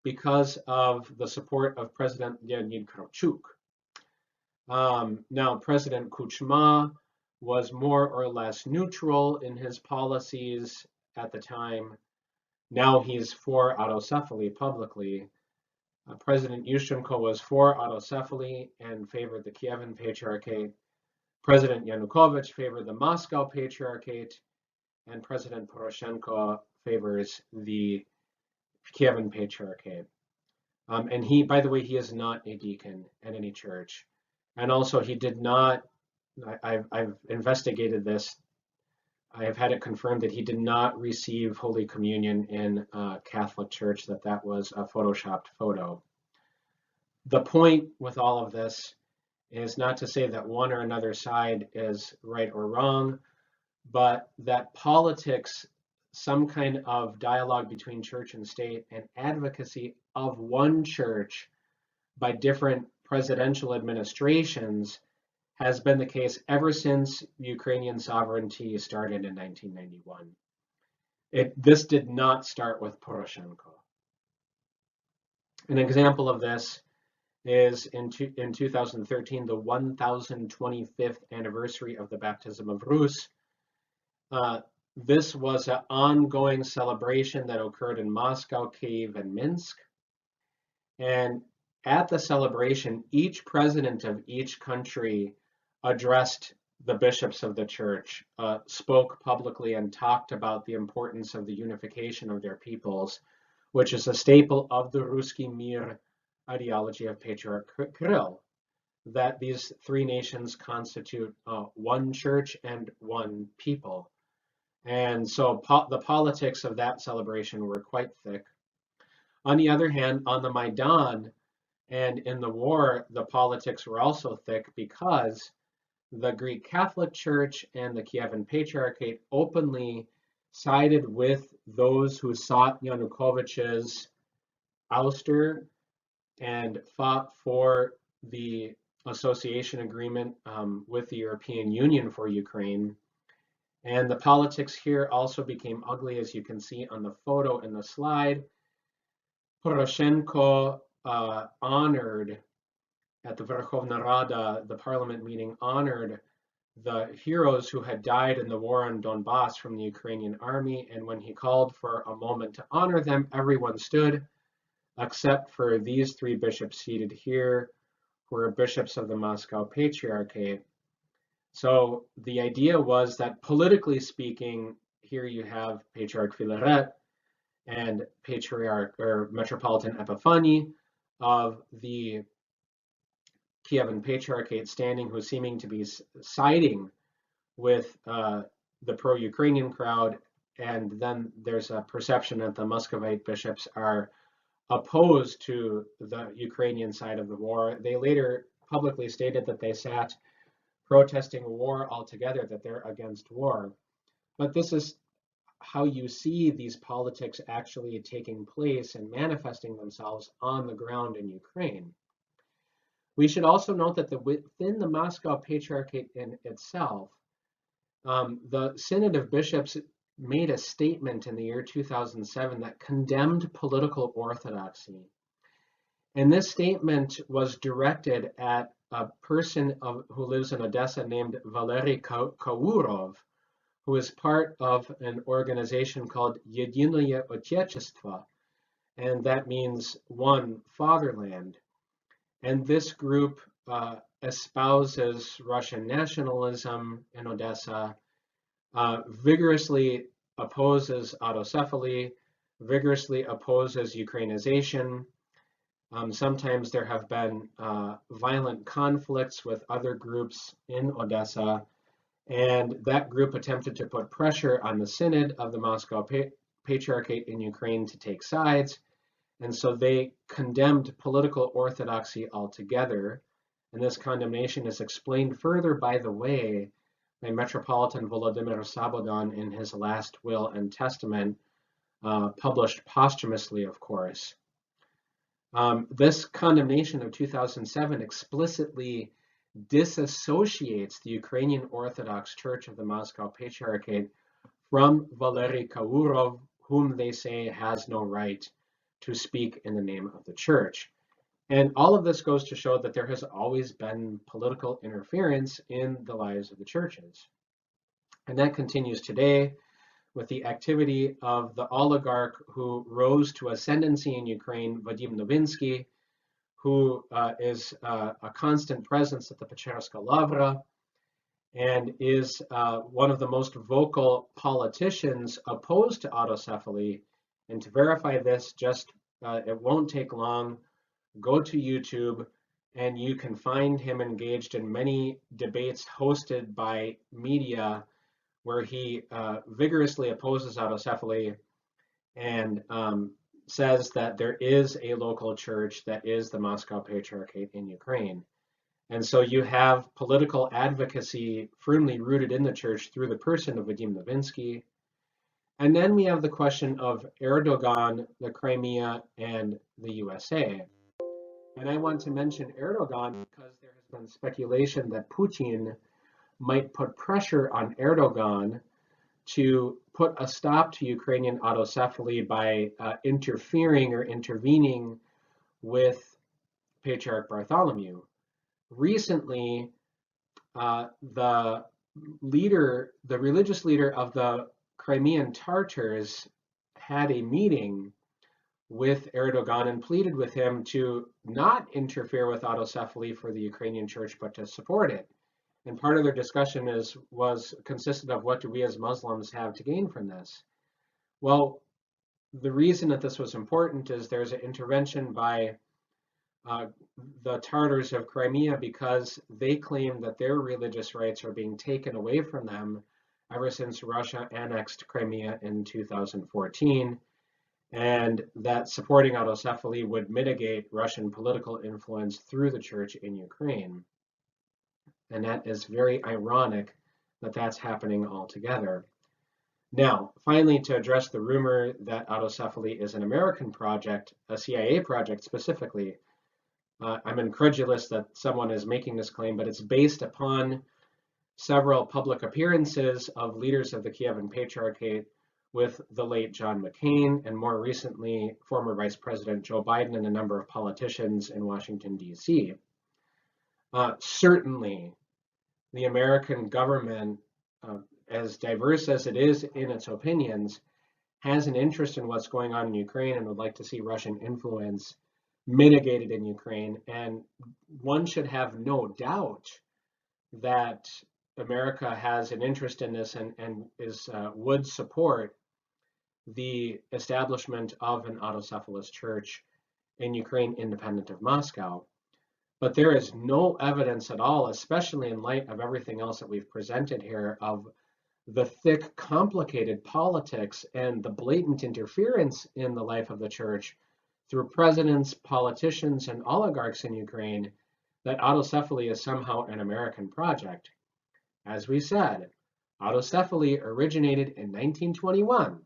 because of the support of President Leonid Kravchuk. Now, President Kuchma was more or less neutral in his policies at the time. Now he's for autocephaly publicly. President Yushchenko was for autocephaly and favored the Kievan Patriarchate. President Yanukovych favored the Moscow Patriarchate, and President Poroshenko favors the Kievan Patriarchate. And he, by the way, he is not a deacon at any church. And also he did not, I've investigated this. I have had it confirmed that he did not receive Holy Communion in a Catholic church, that was a photoshopped photo. The point with all of this is not to say that one or another side is right or wrong, but that politics, some kind of dialogue between church and state and advocacy of one church by different presidential administrations has been the case ever since Ukrainian sovereignty started in 1991. This did not start with Poroshenko. An example of this is in 2013, the 1025th anniversary of the baptism of Rus. This was an ongoing celebration that occurred in Moscow, Kyiv, and Minsk. And at the celebration, each president of each country addressed the bishops of the church, spoke publicly and talked about the importance of the unification of their peoples, which is a staple of the Ruski Mir ideology of Patriarch Kirill, that these three nations constitute one church and one people. And so the politics of that celebration were quite thick. On the other hand, on the Maidan and in the war, the politics were also thick because the Greek Catholic Church and the Kievan Patriarchate openly sided with those who sought Yanukovych's ouster and fought for the association agreement with the European Union for Ukraine. And the politics here also became ugly, as you can see on the photo in the slide. Poroshenko honored at the Verkhovna Rada, the parliament meeting, honored the heroes who had died in the war on Donbass from the Ukrainian army. And when he called for a moment to honor them, everyone stood, except for these three bishops seated here, who are bishops of the Moscow Patriarchate. So the idea was that, politically speaking, here you have Patriarch Filaret and Patriarch or Metropolitan Epiphany of the Kievan Patriarchate standing, who's seeming to be siding with the pro-Ukrainian crowd, and then there's a perception that the Muscovite bishops are opposed to the Ukrainian side of the war. They later publicly stated that they sat protesting war altogether, that they're against war. But this is how you see these politics actually taking place and manifesting themselves on the ground in Ukraine. We should also note that within the Moscow Patriarchate in itself, the Synod of Bishops made a statement in the year 2007 that condemned political orthodoxy. And this statement was directed at a person who lives in Odessa named Valery Kaurov, who is part of an organization called Единое Отечество, and that means one fatherland. And this group espouses Russian nationalism in Odessa, vigorously opposes autocephaly, vigorously opposes Ukrainization. Sometimes there have been violent conflicts with other groups in Odessa, and that group attempted to put pressure on the Synod of the Moscow Patriarchate in Ukraine to take sides, and so they condemned political orthodoxy altogether. And this condemnation is explained further, by the way, by Metropolitan Volodymyr Sabodan in his last will and testament, published posthumously, of course. This condemnation of 2007 explicitly disassociates the Ukrainian Orthodox Church of the Moscow Patriarchate from Valery Kaurov, whom they say has no right to speak in the name of the church. And all of this goes to show that there has always been political interference in the lives of the churches. And that continues today with the activity of the oligarch who rose to ascendancy in Ukraine, Vadim Novinsky, who is a constant presence at the Pecherska Lavra and is one of the most vocal politicians opposed to autocephaly. And to verify this, just it won't take long. Go to YouTube and you can find him engaged in many debates hosted by media where he vigorously opposes autocephaly and says that there is a local church that is the Moscow Patriarchate in Ukraine. And so you have political advocacy firmly rooted in the church through the person of Vadim Novinsky. And then we have the question of Erdogan, the Crimea, and the USA. And I want to mention Erdogan because there has been speculation that Putin might put pressure on Erdogan to put a stop to Ukrainian autocephaly by interfering or intervening with Patriarch Bartholomew. Recently, the religious leader of the Crimean Tatars had a meeting with Erdogan and pleaded with him to not interfere with autocephaly for the Ukrainian church, but to support it. And part of their discussion consisted of, what do we as Muslims have to gain from this? Well, the reason that this was important is there's an intervention by the Tatars of Crimea because they claim that their religious rights are being taken away from them ever since Russia annexed Crimea in 2014, and that supporting autocephaly would mitigate Russian political influence through the church in Ukraine. And that is very ironic that that's happening altogether. Now, finally, to address the rumor that autocephaly is an American project, a CIA project specifically, I'm incredulous that someone is making this claim, but it's based upon several public appearances of leaders of the Kievan Patriarchate with the late John McCain, and more recently, former Vice President Joe Biden and a number of politicians in Washington, D.C. Certainly, the American government, as diverse as it is in its opinions, has an interest in what's going on in Ukraine and would like to see Russian influence mitigated in Ukraine. And one should have no doubt that America has an interest in this and would support the establishment of an autocephalous church in Ukraine independent of Moscow. But there is no evidence at all, especially in light of everything else that we've presented here, of the thick, complicated politics and the blatant interference in the life of the church through presidents, politicians, and oligarchs in Ukraine, that autocephaly is somehow an American project. As we said, autocephaly originated in 1921,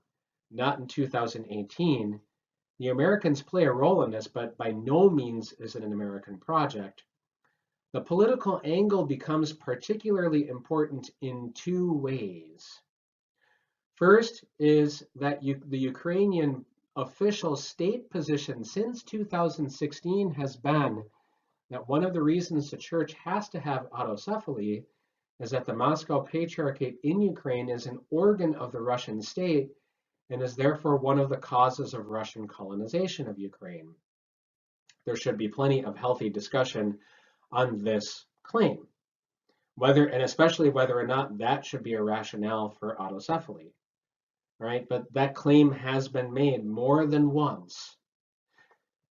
not in 2018. The Americans play a role in this, but by no means is it an American project. The political angle becomes particularly important in two ways. First is that the Ukrainian official state position since 2016 has been that one of the reasons the church has to have autocephaly is that the Moscow Patriarchate in Ukraine is an organ of the Russian state and is therefore one of the causes of Russian colonization of Ukraine. There should be plenty of healthy discussion on this claim, and especially whether or not that should be a rationale for autocephaly, right? But that claim has been made more than once.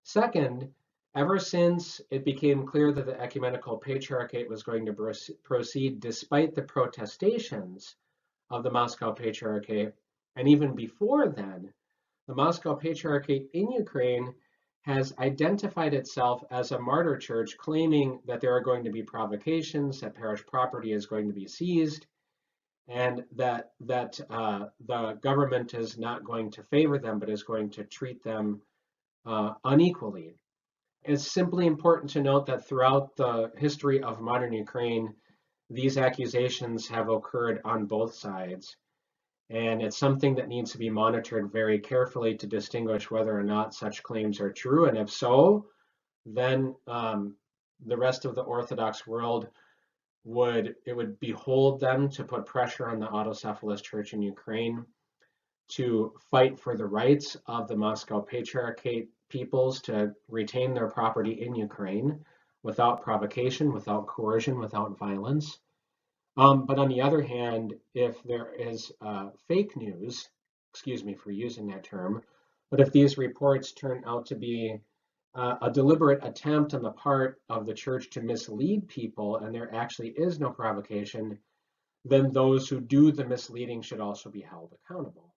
Second, ever since it became clear that the ecumenical patriarchate was going to proceed despite the protestations of the Moscow Patriarchate, and even before then, the Moscow Patriarchate in Ukraine has identified itself as a martyr church, claiming that there are going to be provocations, that parish property is going to be seized, and that the government is not going to favor them, but is going to treat them unequally. It's simply important to note that throughout the history of modern Ukraine, these accusations have occurred on both sides. And it's something that needs to be monitored very carefully to distinguish whether or not such claims are true. And if so, then the rest of the Orthodox world would behold them to put pressure on the autocephalous church in Ukraine to fight for the rights of the Moscow Patriarchate peoples to retain their property in Ukraine without provocation, without coercion, without violence. But on the other hand, if there is fake news, excuse me for using that term, but if these reports turn out to be a deliberate attempt on the part of the church to mislead people, and there actually is no provocation, then those who do the misleading should also be held accountable.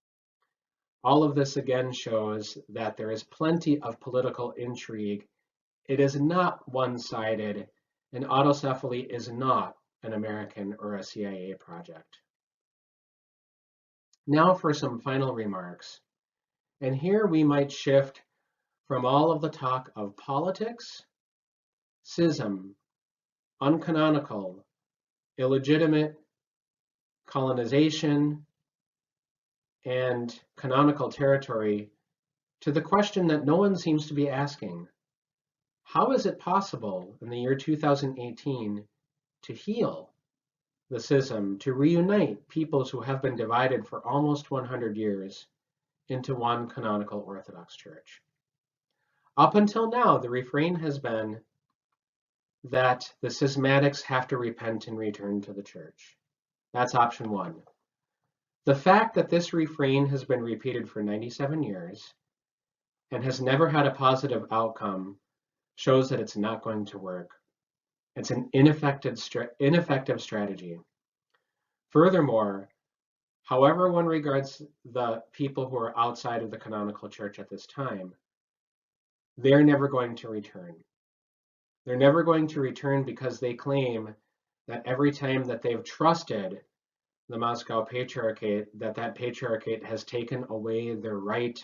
All of this again shows that there is plenty of political intrigue. It is not one-sided, and autocephaly is not an American or a CIA project. Now for some final remarks. And here we might shift from all of the talk of politics, schism, uncanonical, illegitimate, colonization, and canonical territory to the question that no one seems to be asking. How is it possible in the year 2018 to heal the schism, to reunite peoples who have been divided for almost 100 years into one canonical Orthodox Church? Up until now, the refrain has been that the schismatics have to repent and return to the church. That's option one. The fact that this refrain has been repeated for 97 years and has never had a positive outcome shows that it's not going to work. It's an ineffective strategy. Furthermore, however one regards the people who are outside of the canonical church at this time, they're never going to return. They're never going to return because they claim that every time that they've trusted the Moscow Patriarchate, that patriarchate has taken away their right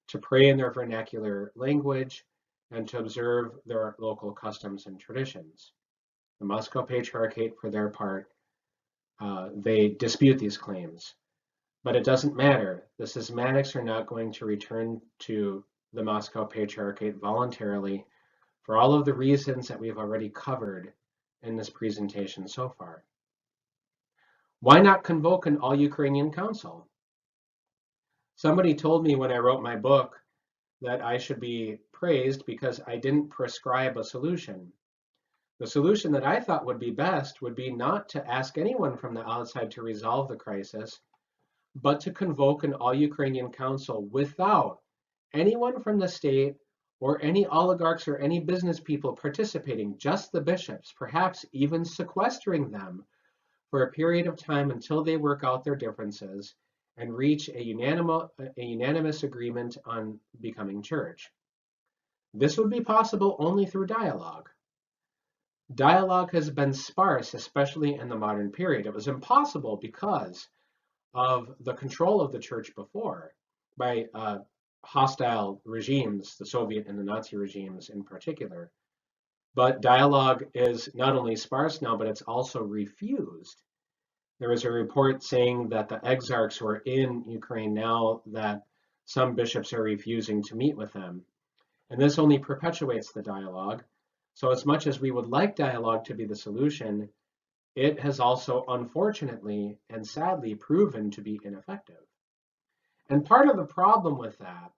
to pray in their vernacular language, and to observe their local customs and traditions. The Moscow Patriarchate, for their part, they dispute these claims. But it doesn't matter. The schismatics are not going to return to the Moscow Patriarchate voluntarily for all of the reasons that we've already covered in this presentation so far. Why not convoke an all-Ukrainian council? Somebody told me when I wrote my book that I should be praised because I didn't prescribe a solution. The solution that I thought would be best would be not to ask anyone from the outside to resolve the crisis, but to convoke an all-Ukrainian council without anyone from the state or any oligarchs or any business people participating, just the bishops, perhaps even sequestering them for a period of time until they work out their differences and reach a unanimous agreement on becoming church. This would be possible only through dialogue. Dialogue has been sparse, especially in the modern period. It was impossible because of the control of the church before by hostile regimes, the Soviet and the Nazi regimes in particular. But dialogue is not only sparse now, but it's also refused. There was a report saying that the exarchs who are in Ukraine now, that some bishops are refusing to meet with them. And this only perpetuates the dialogue. So as much as we would like dialogue to be the solution, it has also unfortunately and sadly proven to be ineffective. And part of the problem with that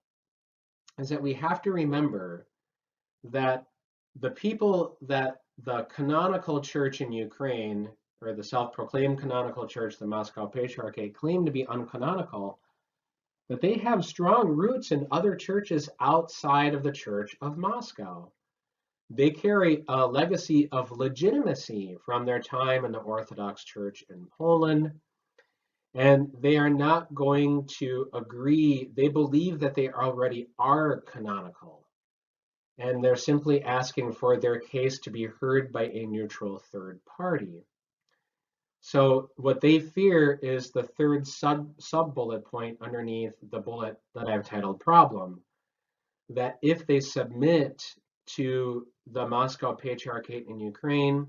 is that we have to remember that the people that the canonical church in Ukraine, or the self-proclaimed canonical church, the Moscow Patriarchate, claim to be uncanonical, that they have strong roots in other churches outside of the Church of Moscow. They carry a legacy of legitimacy from their time in the Orthodox Church in Poland, and they are not going to agree. They believe that they already are canonical, and they're simply asking for their case to be heard by a neutral third party. So what they fear is the third sub-bullet point underneath the bullet that I've titled problem, that if they submit to the Moscow Patriarchate in Ukraine,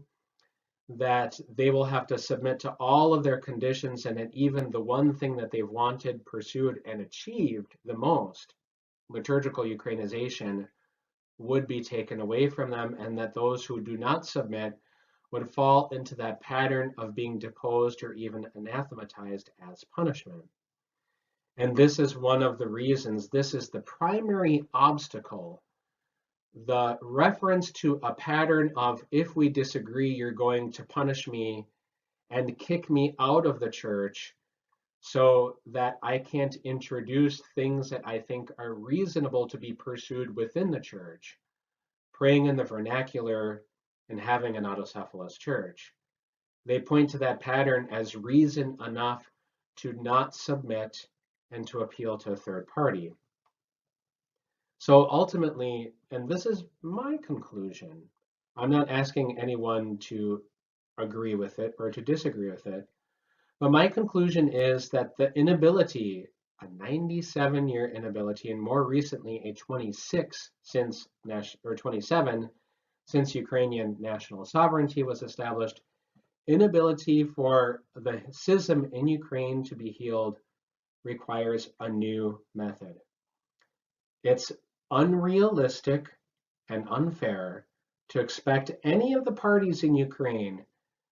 that they will have to submit to all of their conditions, and that even the one thing that they've wanted, pursued, and achieved the most, liturgical Ukrainization, would be taken away from them, and that those who do not submit would fall into that pattern of being deposed or even anathematized as punishment. And this is one of the reasons, this is the primary obstacle. The reference to a pattern of, if we disagree, you're going to punish me and kick me out of the church so that I can't introduce things that I think are reasonable to be pursued within the church, praying in the vernacular and having an autocephalous church. They point to that pattern as reason enough to not submit and to appeal to a third party. So ultimately, and this is my conclusion, I'm not asking anyone to agree with it or to disagree with it, but my conclusion is that the inability, a 97-year inability, and more recently a 27 since Ukrainian national sovereignty was established, inability for the schism in Ukraine to be healed requires a new method. It's unrealistic and unfair to expect any of the parties in Ukraine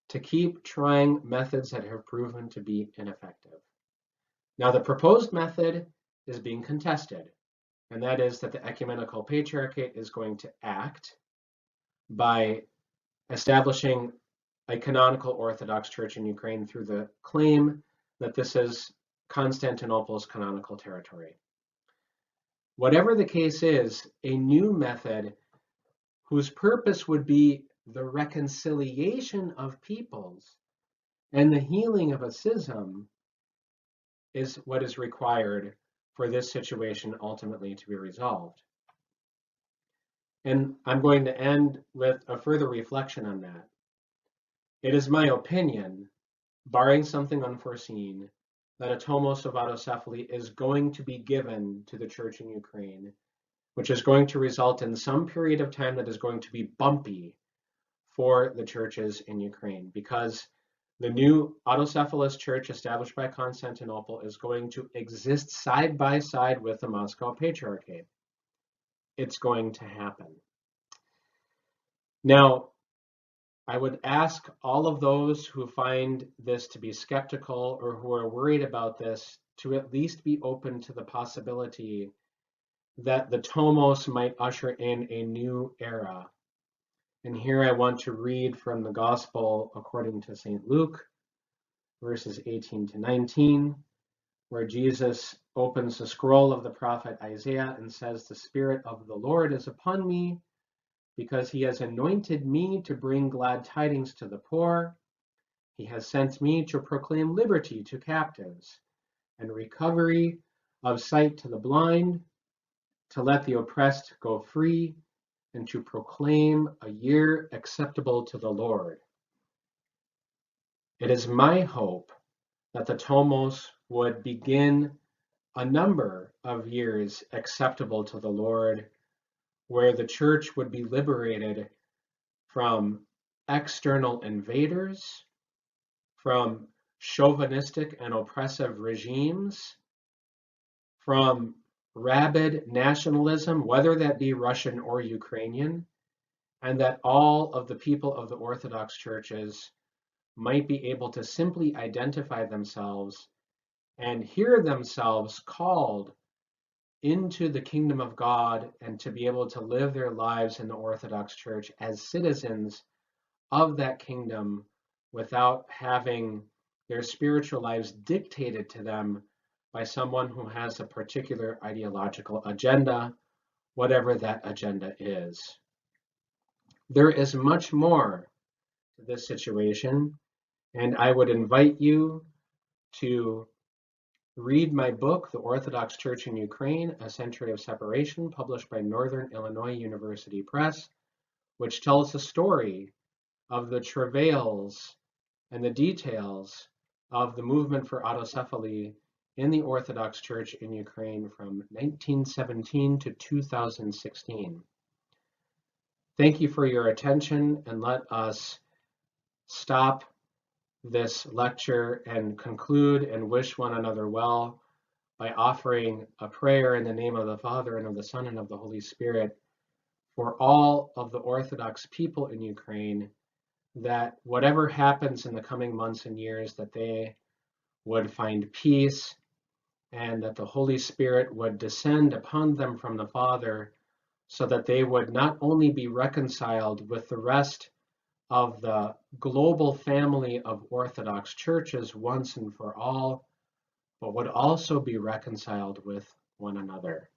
to keep trying methods that have proven to be ineffective. Now, the proposed method is being contested, and that is that the Ecumenical Patriarchate is going to act by establishing a canonical Orthodox Church in Ukraine through the claim that this is Constantinople's canonical territory. Whatever the case is, a new method whose purpose would be the reconciliation of peoples and the healing of a schism is what is required for this situation ultimately to be resolved. And I'm going to end with a further reflection on that. It is my opinion, barring something unforeseen, that a tomos of autocephaly is going to be given to the church in Ukraine which is going to result in some period of time that is going to be bumpy for the churches in Ukraine, because the new autocephalous church established by Constantinople is going to exist side by side with the Moscow Patriarchate. It's going to happen. Now, I would ask all of those who find this to be skeptical or who are worried about this to at least be open to the possibility that the Tomos might usher in a new era. And here I want to read from the Gospel according to St. Luke, verses 18 to 19, where Jesus opens the scroll of the prophet Isaiah and says, "The Spirit of the Lord is upon me, because he has anointed me to bring glad tidings to the poor. He has sent me to proclaim liberty to captives and recovery of sight to the blind, to let the oppressed go free, and to proclaim a year acceptable to the Lord." It is my hope that the Tomos would begin a number of years acceptable to the Lord, where the church would be liberated from external invaders, from chauvinistic and oppressive regimes, from rabid nationalism, whether that be Russian or Ukrainian, and that all of the people of the Orthodox churches might be able to simply identify themselves and hear themselves called into the kingdom of God and to be able to live their lives in the Orthodox Church as citizens of that kingdom without having their spiritual lives dictated to them by someone who has a particular ideological agenda, whatever that agenda is. There is much more to this situation, and I would invite you to read my book, The Orthodox Church in Ukraine, A Century of Separation, published by Northern Illinois University Press, which tells the story of the travails and the details of the movement for autocephaly in the Orthodox Church in Ukraine from 1917 to 2016. Thank you for your attention, and let us stop this lecture and conclude and wish one another well by offering a prayer in the name of the Father, and of the Son, and of the Holy Spirit for all of the Orthodox people in Ukraine, that whatever happens in the coming months and years, that they would find peace, and that the Holy Spirit would descend upon them from the Father, so that they would not only be reconciled with the rest of the global family of Orthodox churches once and for all, but would also be reconciled with one another.